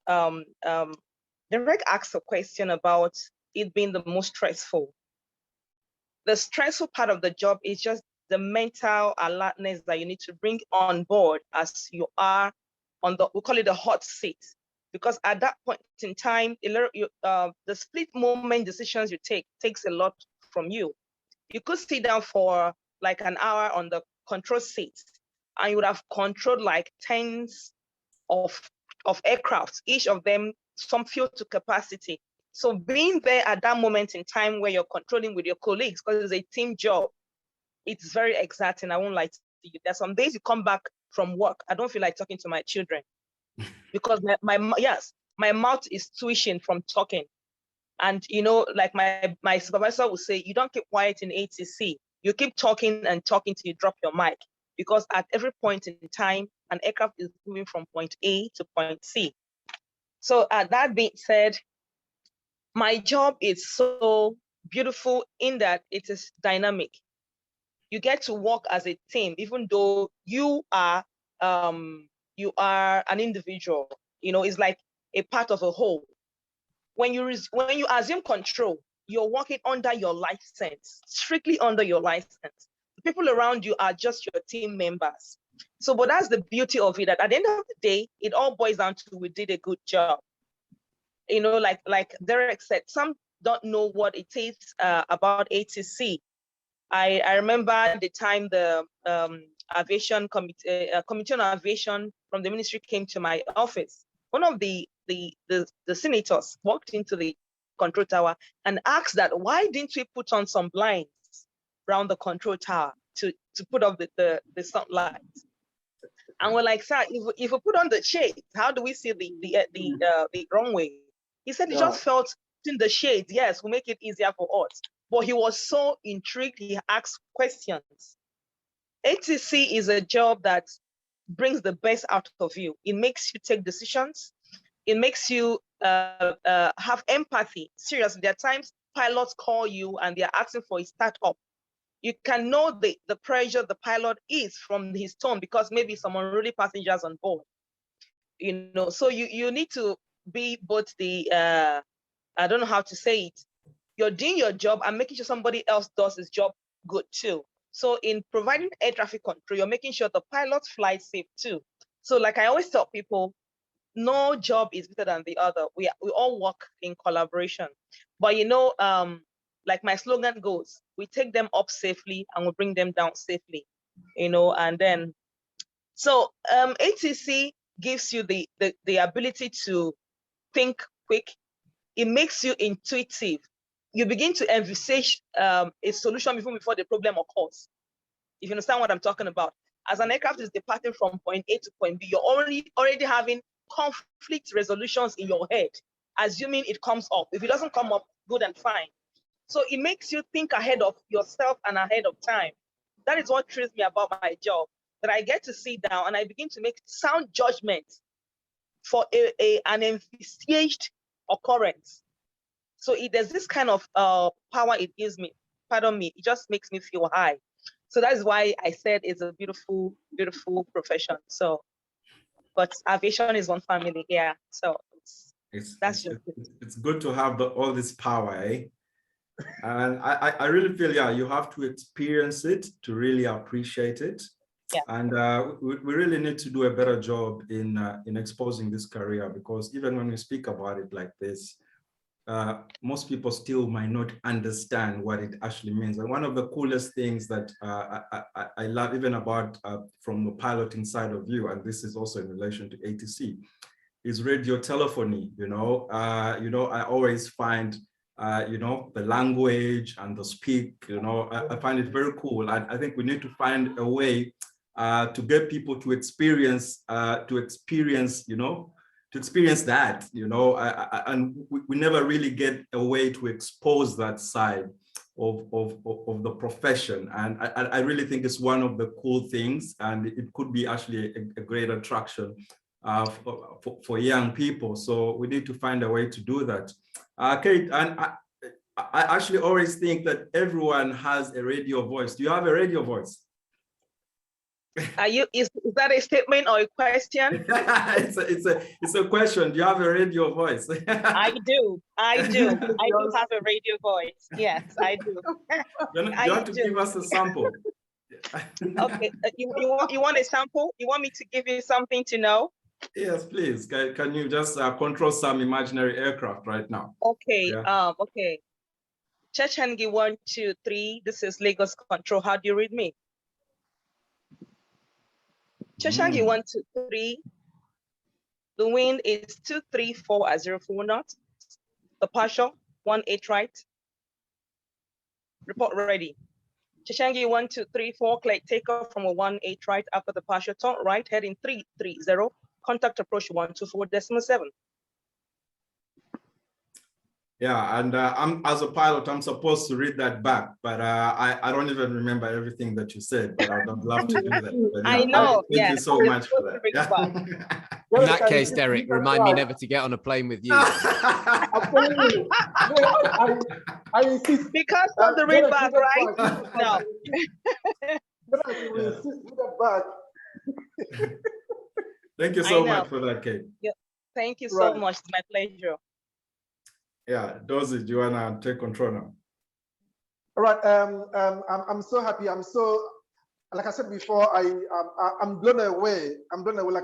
Derek asked a question about it being the most stressful. The stressful part of the job is just the mental alertness that you need to bring on board as you are on we call it the hot seat. Because at that point in time, the split moment decisions you takes a lot from you. You could sit down for like an hour on the control seat, and you would have controlled like tens of aircraft, each of them some fuel to capacity. So being there at that moment in time where you're controlling with your colleagues, because it's a team job, it's very exciting. I won't lie to you. There's some days you come back from work, I don't feel like talking to my children because my mouth is twitching from talking. And like my supervisor will say, you don't keep quiet in ATC. You keep talking and talking till you drop your mic. because at every point in time, an aircraft is moving from point A to point C. So that being said, my job is so beautiful in that it is dynamic. You get to work as a team, even though you are an individual. You know, it's like a part of a whole. When you assume control, you're working under your license, strictly under your license. The people around you are just your team members. So, but that's the beauty of it, that at the end of the day, it all boils down to we did a good job. You know, like Derek said, some don't know what it is about ATC. I remember the time the aviation committee on aviation from the ministry came to my office. One of the senators walked into the control tower and asked that, why didn't we put on some blinds around the control tower to put off the sunlight? And we're like, sir, if we put on the shades, how do we see the runway? He said he just felt in the shades, yes, will make it easier for us. But he was so intrigued, he asked questions. ATC is a job that brings the best out of you. It makes you take decisions. It makes you have empathy. Seriously, there are times pilots call you and they're asking for a startup. You can know the pressure the pilot is from his tone, because maybe some unruly passengers on board. You know, so you need to be both the, I don't know how to say it, you're doing your job and making sure somebody else does his job good too. So in providing air traffic control, you're making sure the pilots fly safe too. So like I always tell people, no job is better than the other. We all work in collaboration. But you know, like my slogan goes, we take them up safely and we bring them down safely, you know, and then, so ATC gives you the ability to think quick. It makes you intuitive. You begin to envisage a solution before the problem occurs. If you understand what I'm talking about. As an aircraft is departing from point A to point B, you're already having conflict resolutions in your head, assuming it comes up. If it doesn't come up, good and fine. So it makes you think ahead of yourself and ahead of time. That is what thrills me about my job, that I get to sit down and I begin to make sound judgments for an envisaged occurrence. So there's this kind of power it gives me. Pardon me, it just makes me feel high. So that's why I said it's a beautiful, beautiful profession. So, but aviation is one family, yeah. So it's good to have all this power, eh? And I really feel, yeah, you have to experience it to really appreciate it. Yeah. And we really need to do a better job in exposing this career, because even when we speak about it like this, most people still might not understand what it actually means. And one of the coolest things that I love even about from the piloting side of view, and this is also in relation to ATC, is radio telephony. You know, I always find the language and the speak, I find it very cool. And I think we need to find a way to get people to experience that, and we never really get a way to expose that side of the profession. And I really think it's one of the cool things, and it could be actually a great attraction for young people. So we need to find a way to do that. Kate, and I actually always think that everyone has a radio voice. Do you have a radio voice? Is that a statement or a question? it's a question. Do you have a radio voice? I do. I do have a radio voice. Yes, I do. You have to give us a sample. Okay. You want a sample? You want me to give you something to know? Yes, please. Can you just control some imaginary aircraft right now? Okay. Yeah. Okay. Chechengi 1, 2, 3. This is Lagos control. How do you read me? Chechengi 1, 2, 3. The wind is 234 at 04 knots. The partial 18 right. Report ready. Chechengi 1, 2, 3, 4. Collect takeoff from a 18 right after the partial turn right, heading 330. Contact approach 124.7. Yeah, and I'm as a pilot, I'm supposed to read that back, but I don't even remember everything that you said, but I'd love to do that. But yeah, I know. thank you so much for that. Yeah. In that case, Derek, remind me never to get on a plane with you. I'm telling you, I insist. Because of the read back, right? No. We insist with that back. Thank you so much for that, Kate. Yeah. Thank you so much. It's my pleasure. Yeah, Dozie, do you wanna take control now? All right. I'm so happy. I'm so, like I said before, I'm blown away. I'm blown away. Like,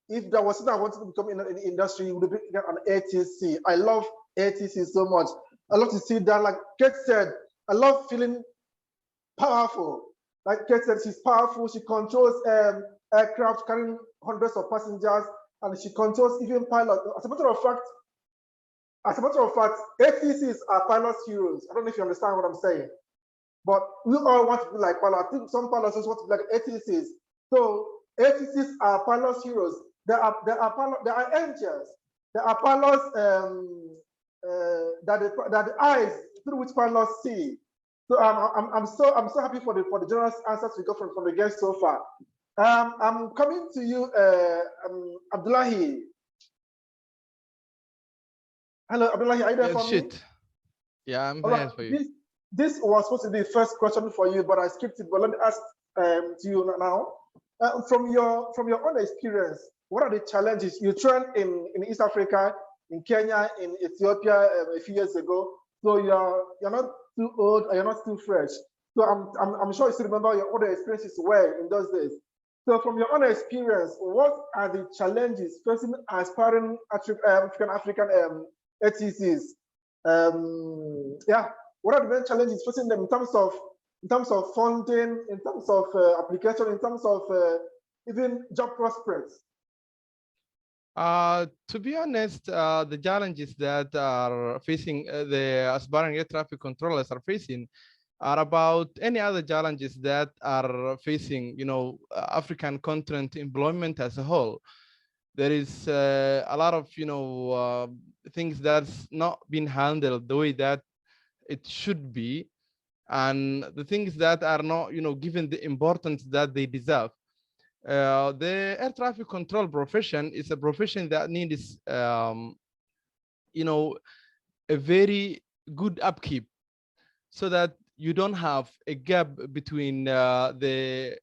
if there was something I wanted to become in the industry, it would be an ATC. I love ATC so much. I love to see that. Like Kate said, I love feeling powerful. Like Kate said, she's powerful. She controls aircraft carrying hundreds of passengers, and she controls even pilots. As a matter of fact, ATCs are pilots' heroes. I don't know if you understand what I'm saying, but we all want to be like pilots. I think some pilots just want to be like ATCs. So ATCs are pilots' heroes. There are angels. There are pilots that the eyes through which pilots see. So I'm so happy for the generous answers we got from the guests so far. I'm coming to you, Abdullah. Hello, Abdullah, are you there for me? Yeah, I'm here for you. This was supposed to be the first question for you, but I skipped it. But let me ask to you now. From your own experience, what are the challenges you trained in East Africa, in Kenya, in Ethiopia a few years ago? So you're not too old, or you're not too fresh. So I'm sure you still remember your other experiences well in those days. So from your own experience, what are the challenges facing aspiring African ATCs? Yeah, what are the main challenges facing them in terms of funding, in terms of application, in terms of even job prospects? To be honest, the challenges that are facing the aspiring air traffic controllers are facing are about any other challenges that are facing, African continent employment as a whole. There is a lot of, things that's not been handled the way that it should be, and the things that are not, given the importance that they deserve. The air traffic control profession is a profession that needs, a very good upkeep, so that you don't have a gap between the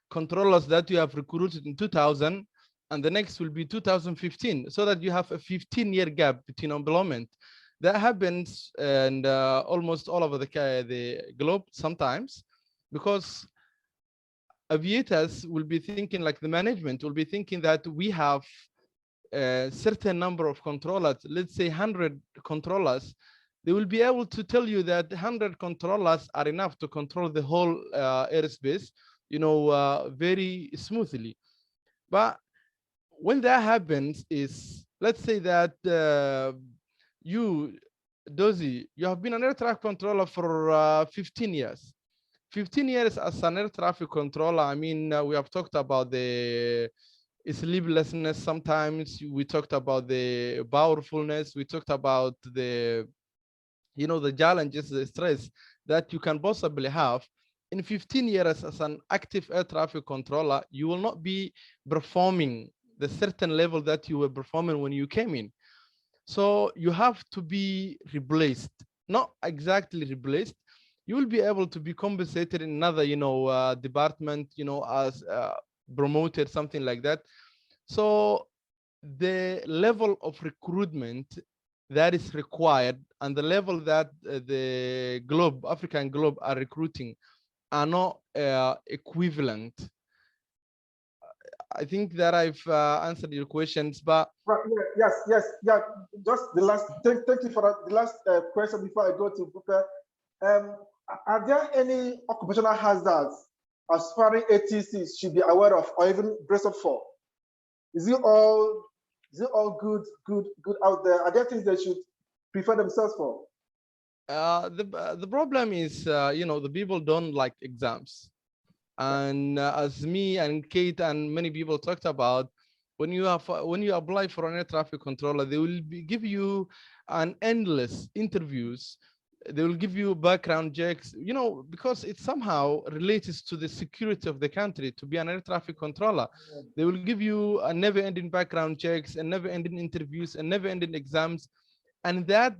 controllers that you have recruited in 2000 and the next will be 2015, so that you have a 15-year gap between employment. That happens and almost all over the globe sometimes, because aviators will be thinking, like the management will be thinking, that we have a certain number of controllers, let's say 100 controllers. They will be able to tell you that 100 controllers are enough to control the whole airspace, very smoothly. But when that happens is, let's say that you, Dozie, you have been an air traffic controller for 15 years. 15 years as an air traffic controller, I mean, we have talked about the sleeplessness sometimes, we talked about the powerfulness, we talked about the, the challenges, the stress that you can possibly have. In 15 years as an active air traffic controller, you will not be performing the certain level that you were performing when you came in. So you have to be replaced, not exactly replaced. You will be able to be compensated in another, department, as promoted, something like that. So the level of recruitment that is required and the level that the globe, African globe, are recruiting are not equivalent. I think that I've answered your questions, but right, yeah, yes, yeah. Just the last. Thank you for that. The last question before I go to Bupe. Are there any occupational hazards aspiring ATCs should be aware of, or even brace up for? Is it all good out there? Are there things they should prepare themselves for? The problem is, the people don't like exams. And as me and Kate and many people talked about, when you apply for an air traffic controller, they will give you an endless interviews. They will give you background checks, you know, because it somehow relates to the security of the country to be an air traffic controller. They will give you a never-ending background checks and never-ending interviews and never-ending exams. And that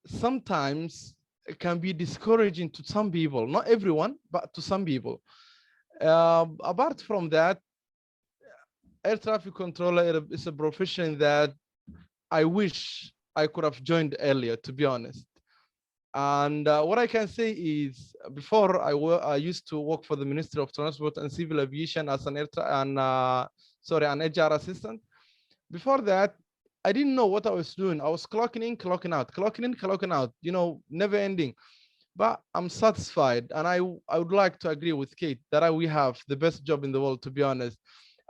sometimes can be discouraging to some people, not everyone, but to some people. Apart from that, air traffic controller is a profession that I wish I could have joined earlier, to be honest. And what I can say is, before I used to work for the Ministry of Transport and Civil Aviation as an HR assistant. Before that, I didn't know what I was doing. I was clocking in, clocking out, clocking in, clocking out, you know, never ending. But I'm satisfied, and I would like to agree with Kate that we have the best job in the world, to be honest.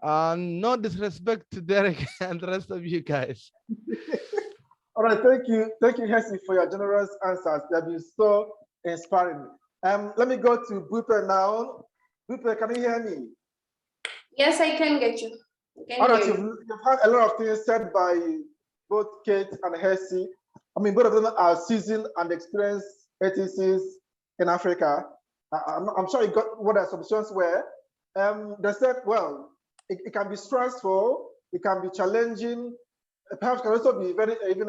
No disrespect to Derek and the rest of you guys. All right, thank you, Hersi, for your generous answers. They've been so inspiring. Let me go to Bupe now. Bupe, can you hear me? Yes, I can get you. All right, you've had a lot of things said by both Kate and Hersi. I mean, both of them are seasoned and experienced ATCs in Africa. I'm sure you got what their submissions were. They said, well, it can be stressful, it can be challenging, perhaps can also be very, even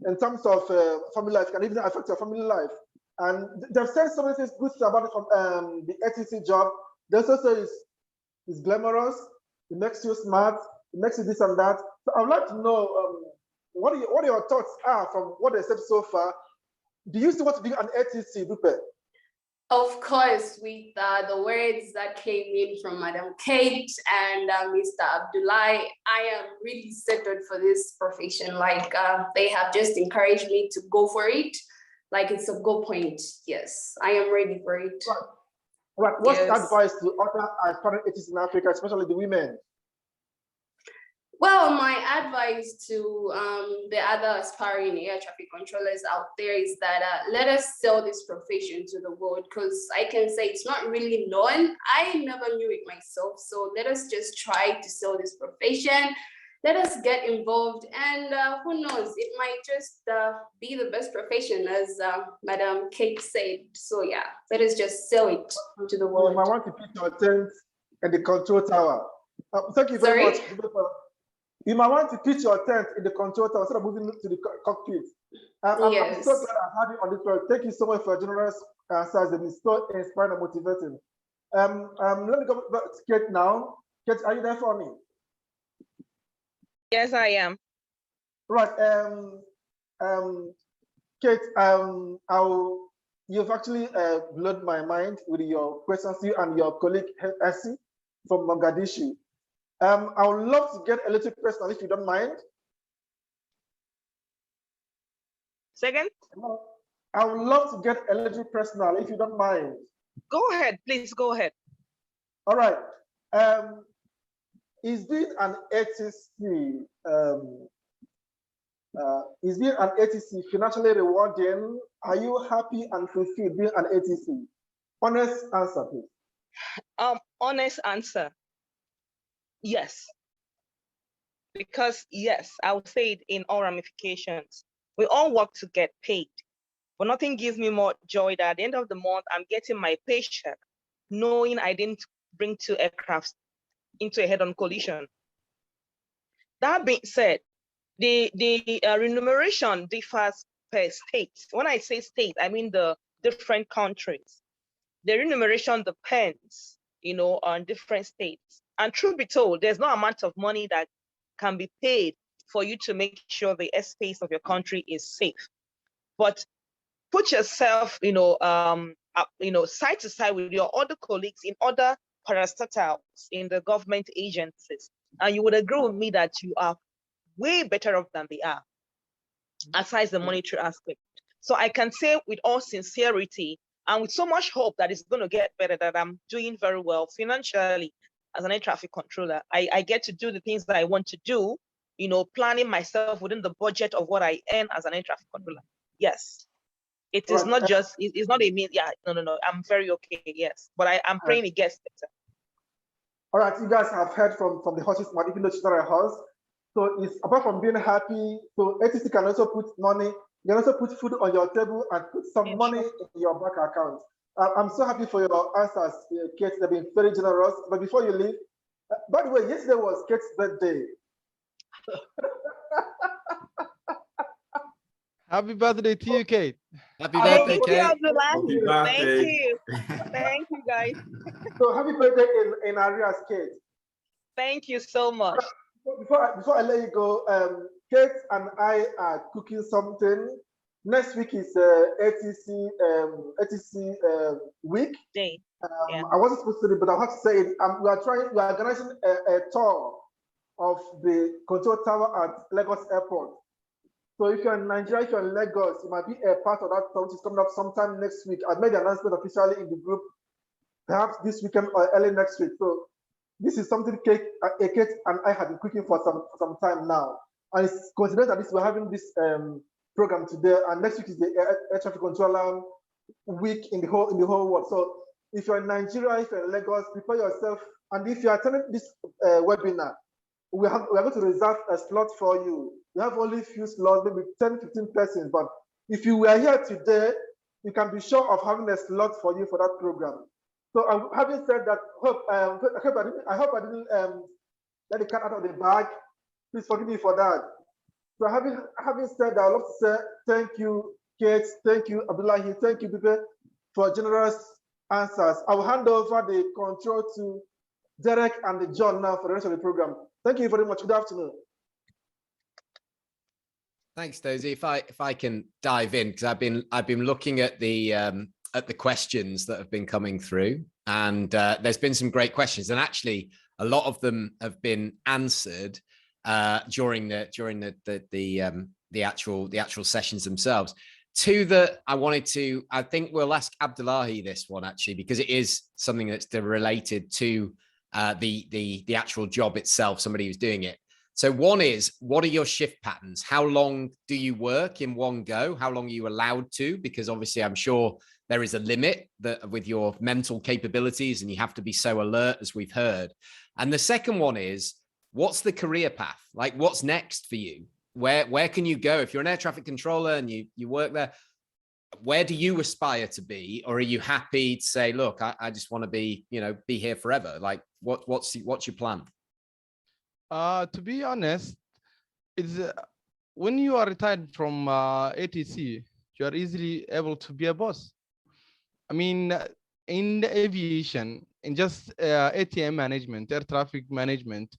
in terms of family life, can even affect your family life. And they've said so many things good about it from the ATC job. They also say it's glamorous, it makes you smart, it makes you this and that. So I'd like to know what your thoughts are from what they said so far. Do you still want to be an ATC, Bupe? Of course, with the words that came in from Madam Kate and Mr. Abdullah, I am really settled for this profession. Like they have just encouraged me to go for it. Like it's a go point. Yes, I am ready for it. Right. What's the advice to other aspiring ATCs in Africa, especially the women? Well, my advice to the other aspiring air traffic controllers out there is that let us sell this profession to the world, because I can say it's not really known. I never knew it myself. So let us just try to sell this profession. Let us get involved, and who knows, it might just be the best profession, as Madam Kate said. So yeah, let us just sell it to the world. I want to pitch your tent in the control tower. Thank you very much. You might want to pitch your tent in the control tower instead of moving to the cockpit. I'm so glad I had you on this project. Thank you so much for your generous answers. They've been so inspiring and motivating. Let me go back to Kate now. Kate, are you there for me? Yes, I am. Right. Kate, you've actually blown my mind with your questions, you and your colleague Hersi from Mogadishu. I would love to get a little personal, if you don't mind. Second? I would love to get a little personal, if you don't mind. Go ahead, please go ahead. All right. Is being an ATC financially rewarding? Are you happy and fulfilled being an ATC? Honest answer, please. Honest answer. Yes, because yes, I would say it in all ramifications. We all work to get paid, but nothing gives me more joy than at the end of the month, I'm getting my paycheck, knowing I didn't bring 2 aircrafts into a head-on collision. That being said, the remuneration differs per state. When I say state, I mean the different countries. The remuneration depends, you know, on different states. And truth be told, there's no amount of money that can be paid for you to make sure the airspace of your country is safe. But put yourself, side to side with your other colleagues in other parastatals in the government agencies, and you would agree with me that you are way better off than they are, aside the monetary aspect. So I can say with all sincerity and with so much hope that it's going to get better, that I'm doing very well financially as an air traffic controller. I get to do the things that I want to do, you know, planning myself within the budget of what I earn as an air traffic controller. Yes. It is not just, it's not a mean, yeah, no. I'm very okay, yes. But I'm praying it gets better. All right, you guys have heard from the horse's mouth, even though she's not a horse. So it's apart from being happy, so ATC can also put money, you can also put food on your table and put some money in your bank account. I'm so happy for your answers, Kate. They've been very generous. But before you leave, by the way, yesterday was Kate's birthday. Happy birthday to you, Kate. Happy birthday, Kate. Happy birthday. Thank you. Thank you, guys. So happy birthday in arrears, Kate. Thank you so much. Before I let you go, Kate and I are cooking something. Next week is ATC week. Day. I wasn't supposed to do it, but I have to say it. We are organizing a tour of the control tower at Lagos Airport. So if you're in Nigeria, if you're in Lagos, you might be a part of that tour, which is coming up sometime next week. I've made the announcement officially in the group, perhaps this weekend or early next week. So this is something Kate and I have been cooking for some time now. And it's considered that we're having this program today, and next week is the air traffic controller week in the whole world. So if you're in Nigeria, if you're in Lagos, prepare yourself. And if you're attending this webinar, we are going to reserve a slot for you. We have only a few slots, maybe 10, 15 persons. But if you were here today, you can be sure of having a slot for you for that program. So having said that, I hope I didn't let the cat out of the bag. Please forgive me for that. So having said that, I'd love to say thank you, Kate, thank you, Abdullah, thank you, Bupe, for generous answers. I will hand over the control to Derek and John now for the rest of the program. Thank you very much. Good afternoon. Thanks, Dozie. If I can dive in, because I've been looking at the questions that have been coming through, and there's been some great questions, and actually a lot of them have been answered during the actual sessions themselves. Two that I wanted to, I think we'll ask Abdullah this one actually, because it is something that's related to the actual job itself, somebody who's doing it. So one is, what are your shift patterns? How long do you work in one go? How long are you allowed to? Because obviously I'm sure there is a limit that with your mental capabilities, and you have to be so alert, as we've heard. And the second one is, what's the career path? Like, what's next for you? Where can you go? If you're an air traffic controller and you work there, where do you aspire to be? Or are you happy to say, look, I just want to be here forever? Like, what's your plan? To be honest, it's when you are retired from ATC, you are easily able to be a boss. I mean, in the aviation, in just ATM management, air traffic management,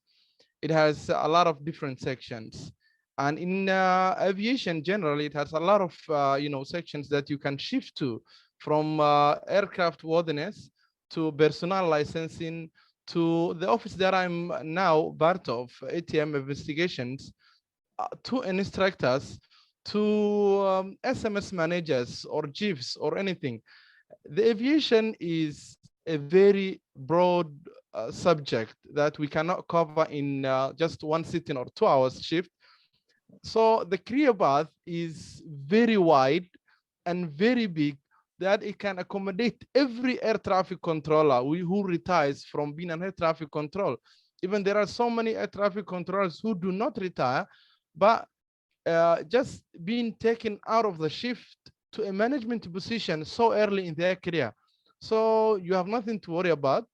it has a lot of different sections. And in aviation, generally, it has a lot of sections that you can shift to, from aircraft worthiness to personnel licensing to the office that I'm now part of, ATM investigations, to instructors, to SMS managers or chiefs or anything. The aviation is a very broad subject that we cannot cover in just one sitting or 2 hours shift. So the career path is very wide and very big, that it can accommodate every air traffic controller who retires from being an air traffic control. Even there are so many air traffic controllers who do not retire, but just being taken out of the shift to a management position so early in their career. So you have nothing to worry about.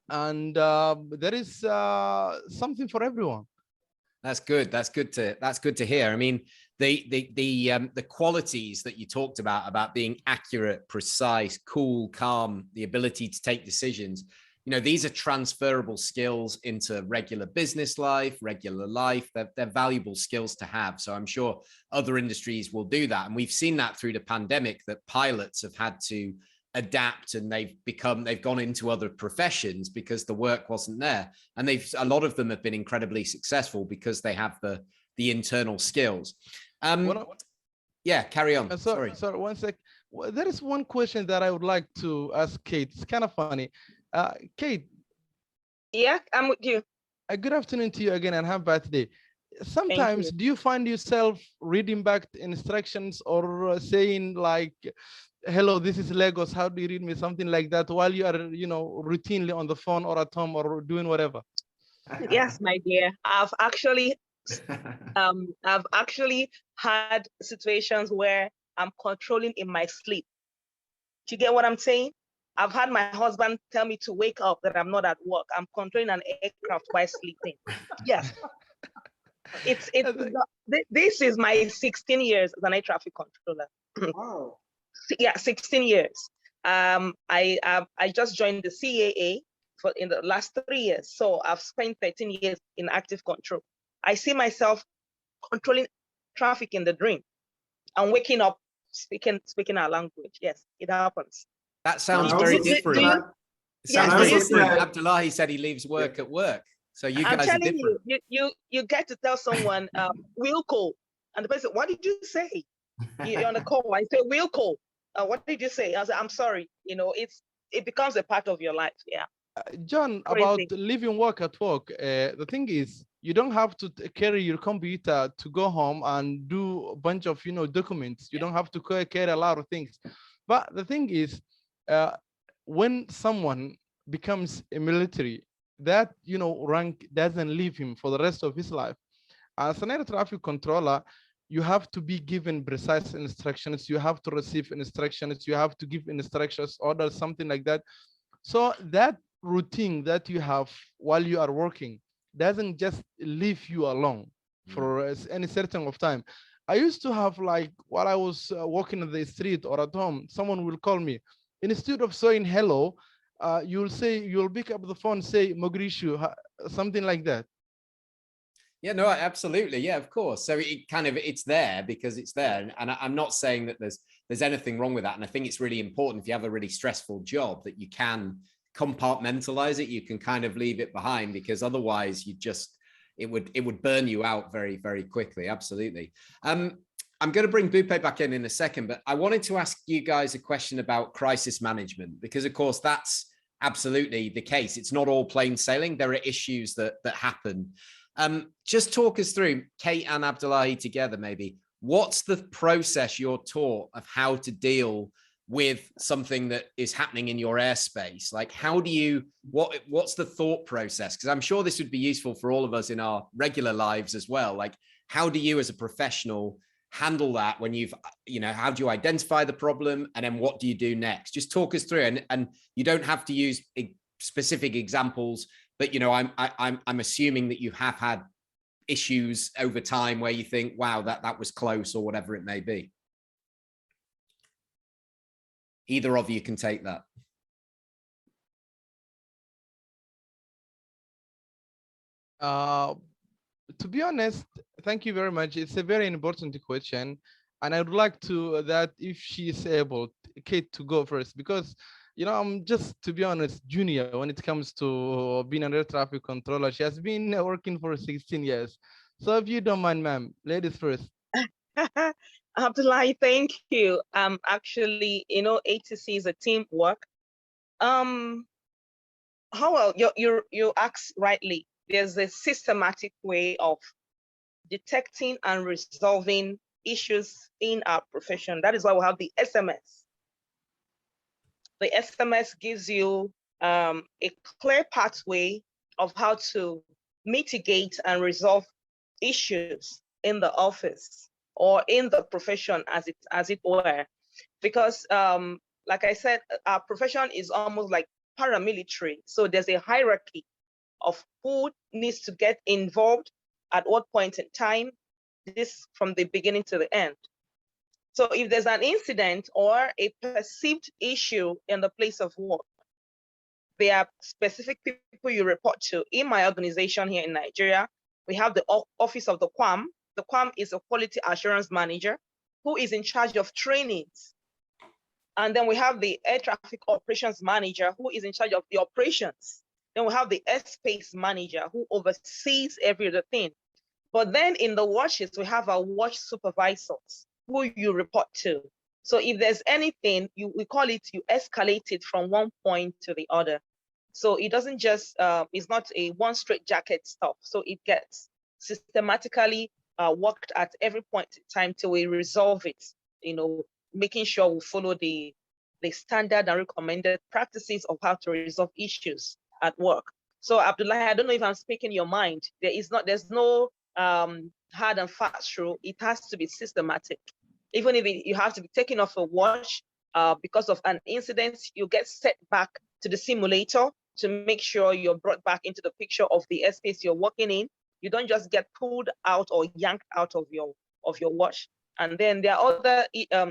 And there is something for everyone. That's good. That's good to hear. I mean, the qualities that you talked about being accurate, precise, cool, calm, the ability to take decisions, these are transferable skills into regular business life, regular life. They're valuable skills to have. So I'm sure other industries will do that. And we've seen that through the pandemic, that pilots have had to adapt, and they've gone into other professions because the work wasn't there. And a lot of them have been incredibly successful because they have the internal skills. Yeah, carry on. Sorry, 1 sec. There is one question that I would like to ask Kate. It's kind of funny. Kate. Yeah, I'm with you. Good afternoon to you again, and happy birthday. Sometimes do you find yourself reading back the instructions or saying like, hello, this is Lagos, how do you read me? Something like that while you are, you know, routinely on the phone or at home or doing whatever. Yes, my dear. I've actually had situations where I'm controlling in my sleep. Do you get what I'm saying? I've had my husband tell me to wake up, that I'm not at work. I'm controlling an aircraft while sleeping. Yes. This is my 16 years as an air traffic controller. Wow. Yeah, 16 years. I just joined the CAA in the last 3 years. So I've spent 13 years in active control. I see myself controlling traffic in the dream and waking up speaking our language. Yes, it happens. That sounds very different. It sounds very different. Abdullah said he leaves work at work. So you guys are different. You get to tell someone, we'll call. And the person, what did you say? You're on the call. I say, we'll call. What did you say? I said, I'm sorry. You know, it becomes a part of your life. Yeah. John, about leaving work at work, the thing is, you don't have to carry your computer to go home and do a bunch of, you know, documents. You don't have to carry a lot of things. But the thing is, when someone becomes a military, that, you know, rank doesn't leave him for the rest of his life. As an air traffic controller, you have to be given precise instructions. You have to receive instructions. You have to give instructions, orders, something like that. So that routine that you have while you are working doesn't just leave you alone for any certain of time. I used to have, like, while I was walking in the street or at home, someone will call me. Instead of saying hello, you'll pick up the phone, say Mogadishu, something like that. Yeah, no, absolutely. Yeah, of course. So it's there because it's there. And I'm not saying that there's anything wrong with that. And I think it's really important if you have a really stressful job that you can compartmentalize it. You can kind of leave it behind, because otherwise it would burn you out very, very quickly. Absolutely. I'm going to bring Bupe back in a second, but I wanted to ask you guys a question about crisis management, because of course that's absolutely the case. It's not all plain sailing. There are issues that happen. Just talk us through, Kate and Abdullah together, maybe. What's the process you're taught of how to deal with something that is happening in your airspace? Like, how do you, what's the thought process? Because I'm sure this would be useful for all of us in our regular lives as well. Like, how do you as a professional handle that when you've, you know, how do you identify the problem, and then what do you do next? Just talk us through, and you don't have to use specific examples, but, you know, I'm assuming that you have had issues over time where you think, wow, that was close, or whatever it may be. Either of you can take that. To be honest, thank you very much. It's a very important question. And I would like that if she is able, Kate, to go first, because, you know, I'm just, to be honest, junior when it comes to being an air traffic controller. She has been working for 16 years. So if you don't mind, ma'am, ladies first. Abdullah, thank you. Actually, you know, ATC is a teamwork. Howell, you asked rightly. There's a systematic way of detecting and resolving issues in our profession. That is why we have the SMS. The SMS gives you a clear pathway of how to mitigate and resolve issues in the office or in the profession, as it were. Because like I said, our profession is almost like paramilitary. So there's a hierarchy of who needs to get involved at what point in time, this from the beginning to the end. So if there's an incident or a perceived issue in the place of work, there are specific people you report to. In my organization here in Nigeria, we have the office of the QAM. The QAM is a quality assurance manager who is in charge of trainings. And then we have the air traffic operations manager who is in charge of the operations. Then we have the airspace manager who oversees every other thing. But then in the watches, we have our watch supervisors who you report to. So if there's anything, we call it, you escalate it from one point to the other. So it doesn't just, it's not a one straight jacket stuff. So it gets systematically worked at every point in time till we resolve it, you know, making sure we follow the standard and recommended practices of how to resolve issues at work. So Abdullah, I don't know if I'm speaking your mind. There's no hard and fast rule. It has to be systematic. Even if you have to be taken off a watch because of an incident, you get set back to the simulator to make sure you're brought back into the picture of the airspace you're working in. You don't just get pulled out or yanked out of your watch. And then there are other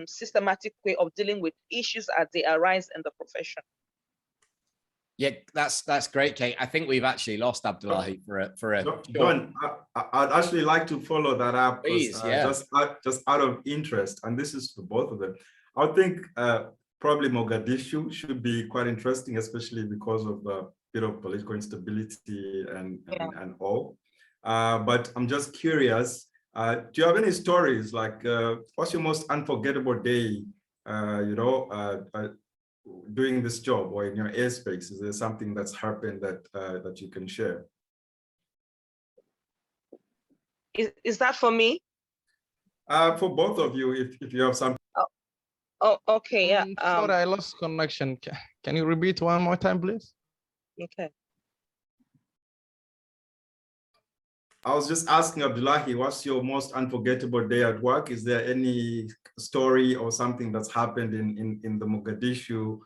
systematic way of dealing with issues as they arise in the profession. Yeah, that's great, Kate. I think we've actually lost Abdullah for a John, I'd actually like to follow that up. Please, yeah. Just out of interest, and this is for both of them. I would think probably Mogadishu should be quite interesting, especially because of the bit of political instability and all. But I'm just curious, do you have any stories like what's your most unforgettable day, doing this job or in your airspace? Is there something that's happened that you can share? Is that for me? For both of you, if you have something. Oh, okay, yeah. Sorry, I lost connection. Can you repeat one more time, please? Okay. I was just asking Abdullahi, what's your most unforgettable day at work? Is there any story or something that's happened in the Mogadishu,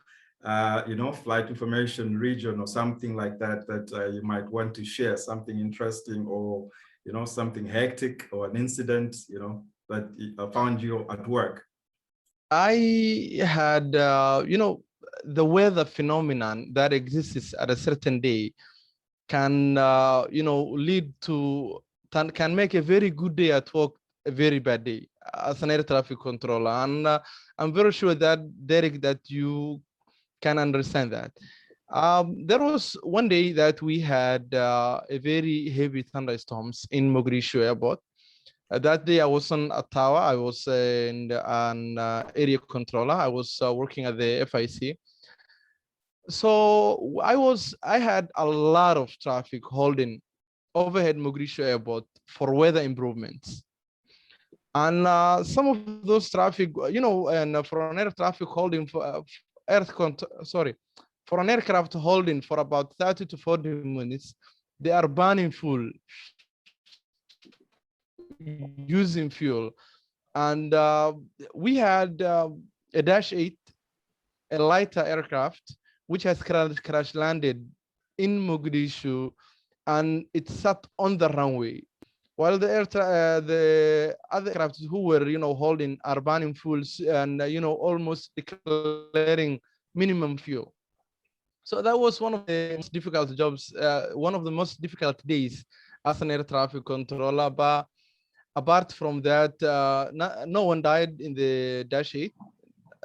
flight information region or something like that you might want to share, something interesting or, something hectic or an incident, that found you at work? I had, the weather phenomenon that exists at a certain day can, lead to, can make a very good day at work a very bad day as an air traffic controller. And I'm very sure that, Derek, that you can understand that. There was one day that we had a very heavy thunderstorms in Mogadishu airport. That day I was on a tower. I was an area controller. I was working at the FIC. So I had a lot of traffic holding overhead Mogadishu airport for weather improvements. And some of those traffic, and for an air traffic holding for for an aircraft holding for about 30 to 40 minutes, they are burning full, using fuel. And we had a Dash 8, a lighter aircraft, which has crash landed in Mogadishu, and it sat on the runway, while the other aircraft who were holding are burning fuel and almost declaring minimum fuel. So that was one of the most difficult jobs, one of the most difficult days as an air traffic controller. But apart from that, no one died in the Dash 8,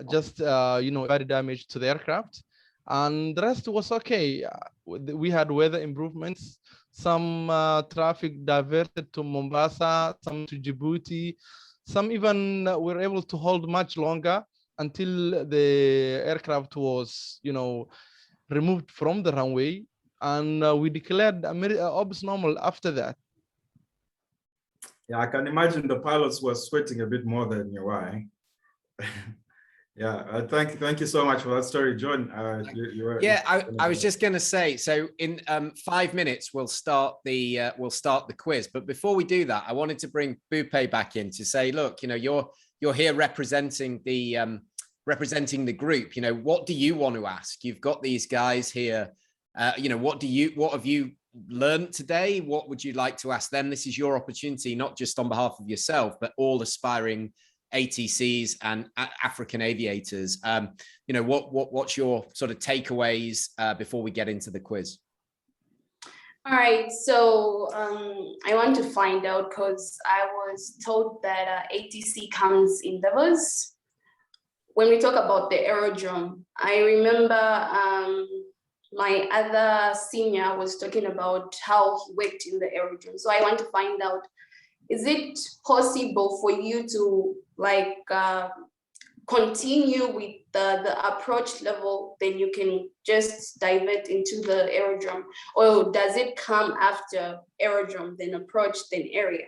just body damage to the aircraft. And the rest was okay. We had weather improvements, some traffic diverted to Mombasa, some to Djibouti, some even were able to hold much longer until the aircraft was, removed from the runway, and we declared ops normal after that. Yeah, I can imagine the pilots were sweating a bit more than you are. Yeah, thank you so much for that story, John. I was just going to say, so in 5 minutes we'll start the quiz. But before we do that, I wanted to bring Bupe back in to say, look, you're here representing the group. What do you want to ask? You've got these guys here. What have you learned today? What would you like to ask them? This is your opportunity, not just on behalf of yourself, but all aspiring ATCs and African aviators. What's your sort of takeaways before we get into the quiz? All right, so I want to find out, because I was told that ATC comes in levels. When we talk about the aerodrome, I remember my other senior was talking about how he worked in the aerodrome. So I want to find out, is it possible for you to continue with the approach level, then you can just divert into the aerodrome? Or does it come after aerodrome, then approach, then area?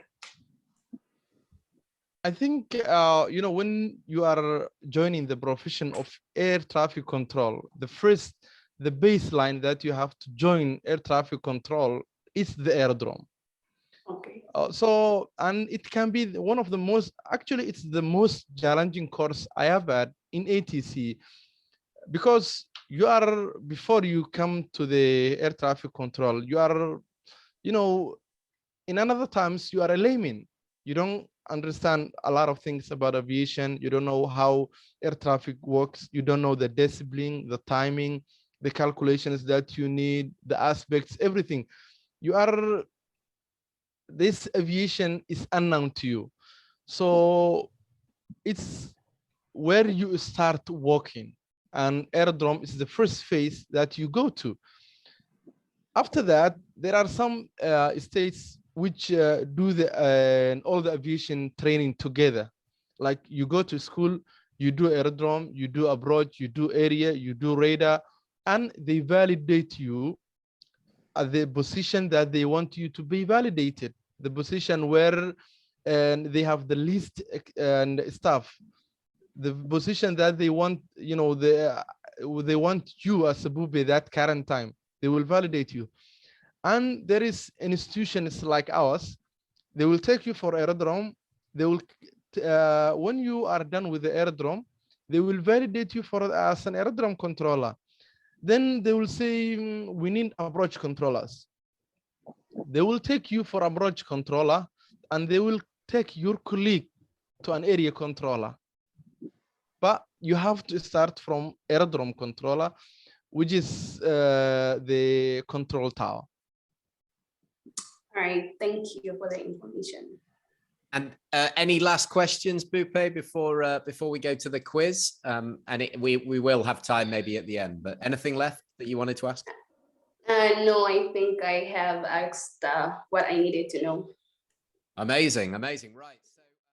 I think, you know, when you are joining the profession of air traffic control, the baseline that you have to join air traffic control is the aerodrome. Okay. So, and it can be one of the most, actually, it's the most challenging course I have had in ATC, because you are, before you come to the air traffic control, you are, you know, in another times, you are a layman. You don't understand a lot of things about aviation. You don't know how air traffic works. You don't know the discipline, the timing, the calculations that you need, the aspects, everything. You are, this aviation is unknown to you. So it's where you start walking, and aerodrome is the first phase that you go to. After that, there are some states which do all the aviation training together. Like you go to school, you do aerodrome, you do approach, you do area, you do radar, and they validate you at the position that they want you to be validated, the position where they have the least staff, the position that they want, you know, they want you as a Bupe that current time, they will validate you. And there is institutions like ours, they will take you for aerodrome. They will, when you are done with the aerodrome, they will validate you for as an aerodrome controller. Then they will say, we need approach controllers. They will take you for approach controller, and they will take your colleague to an area controller. But you have to start from aerodrome controller, which is the control tower. All right, thank you for the information. And any last questions, Bupe, before we go to the quiz? And we will have time maybe at the end, but anything left that you wanted to ask? No, I think I have asked what I needed to know. Amazing, amazing, right.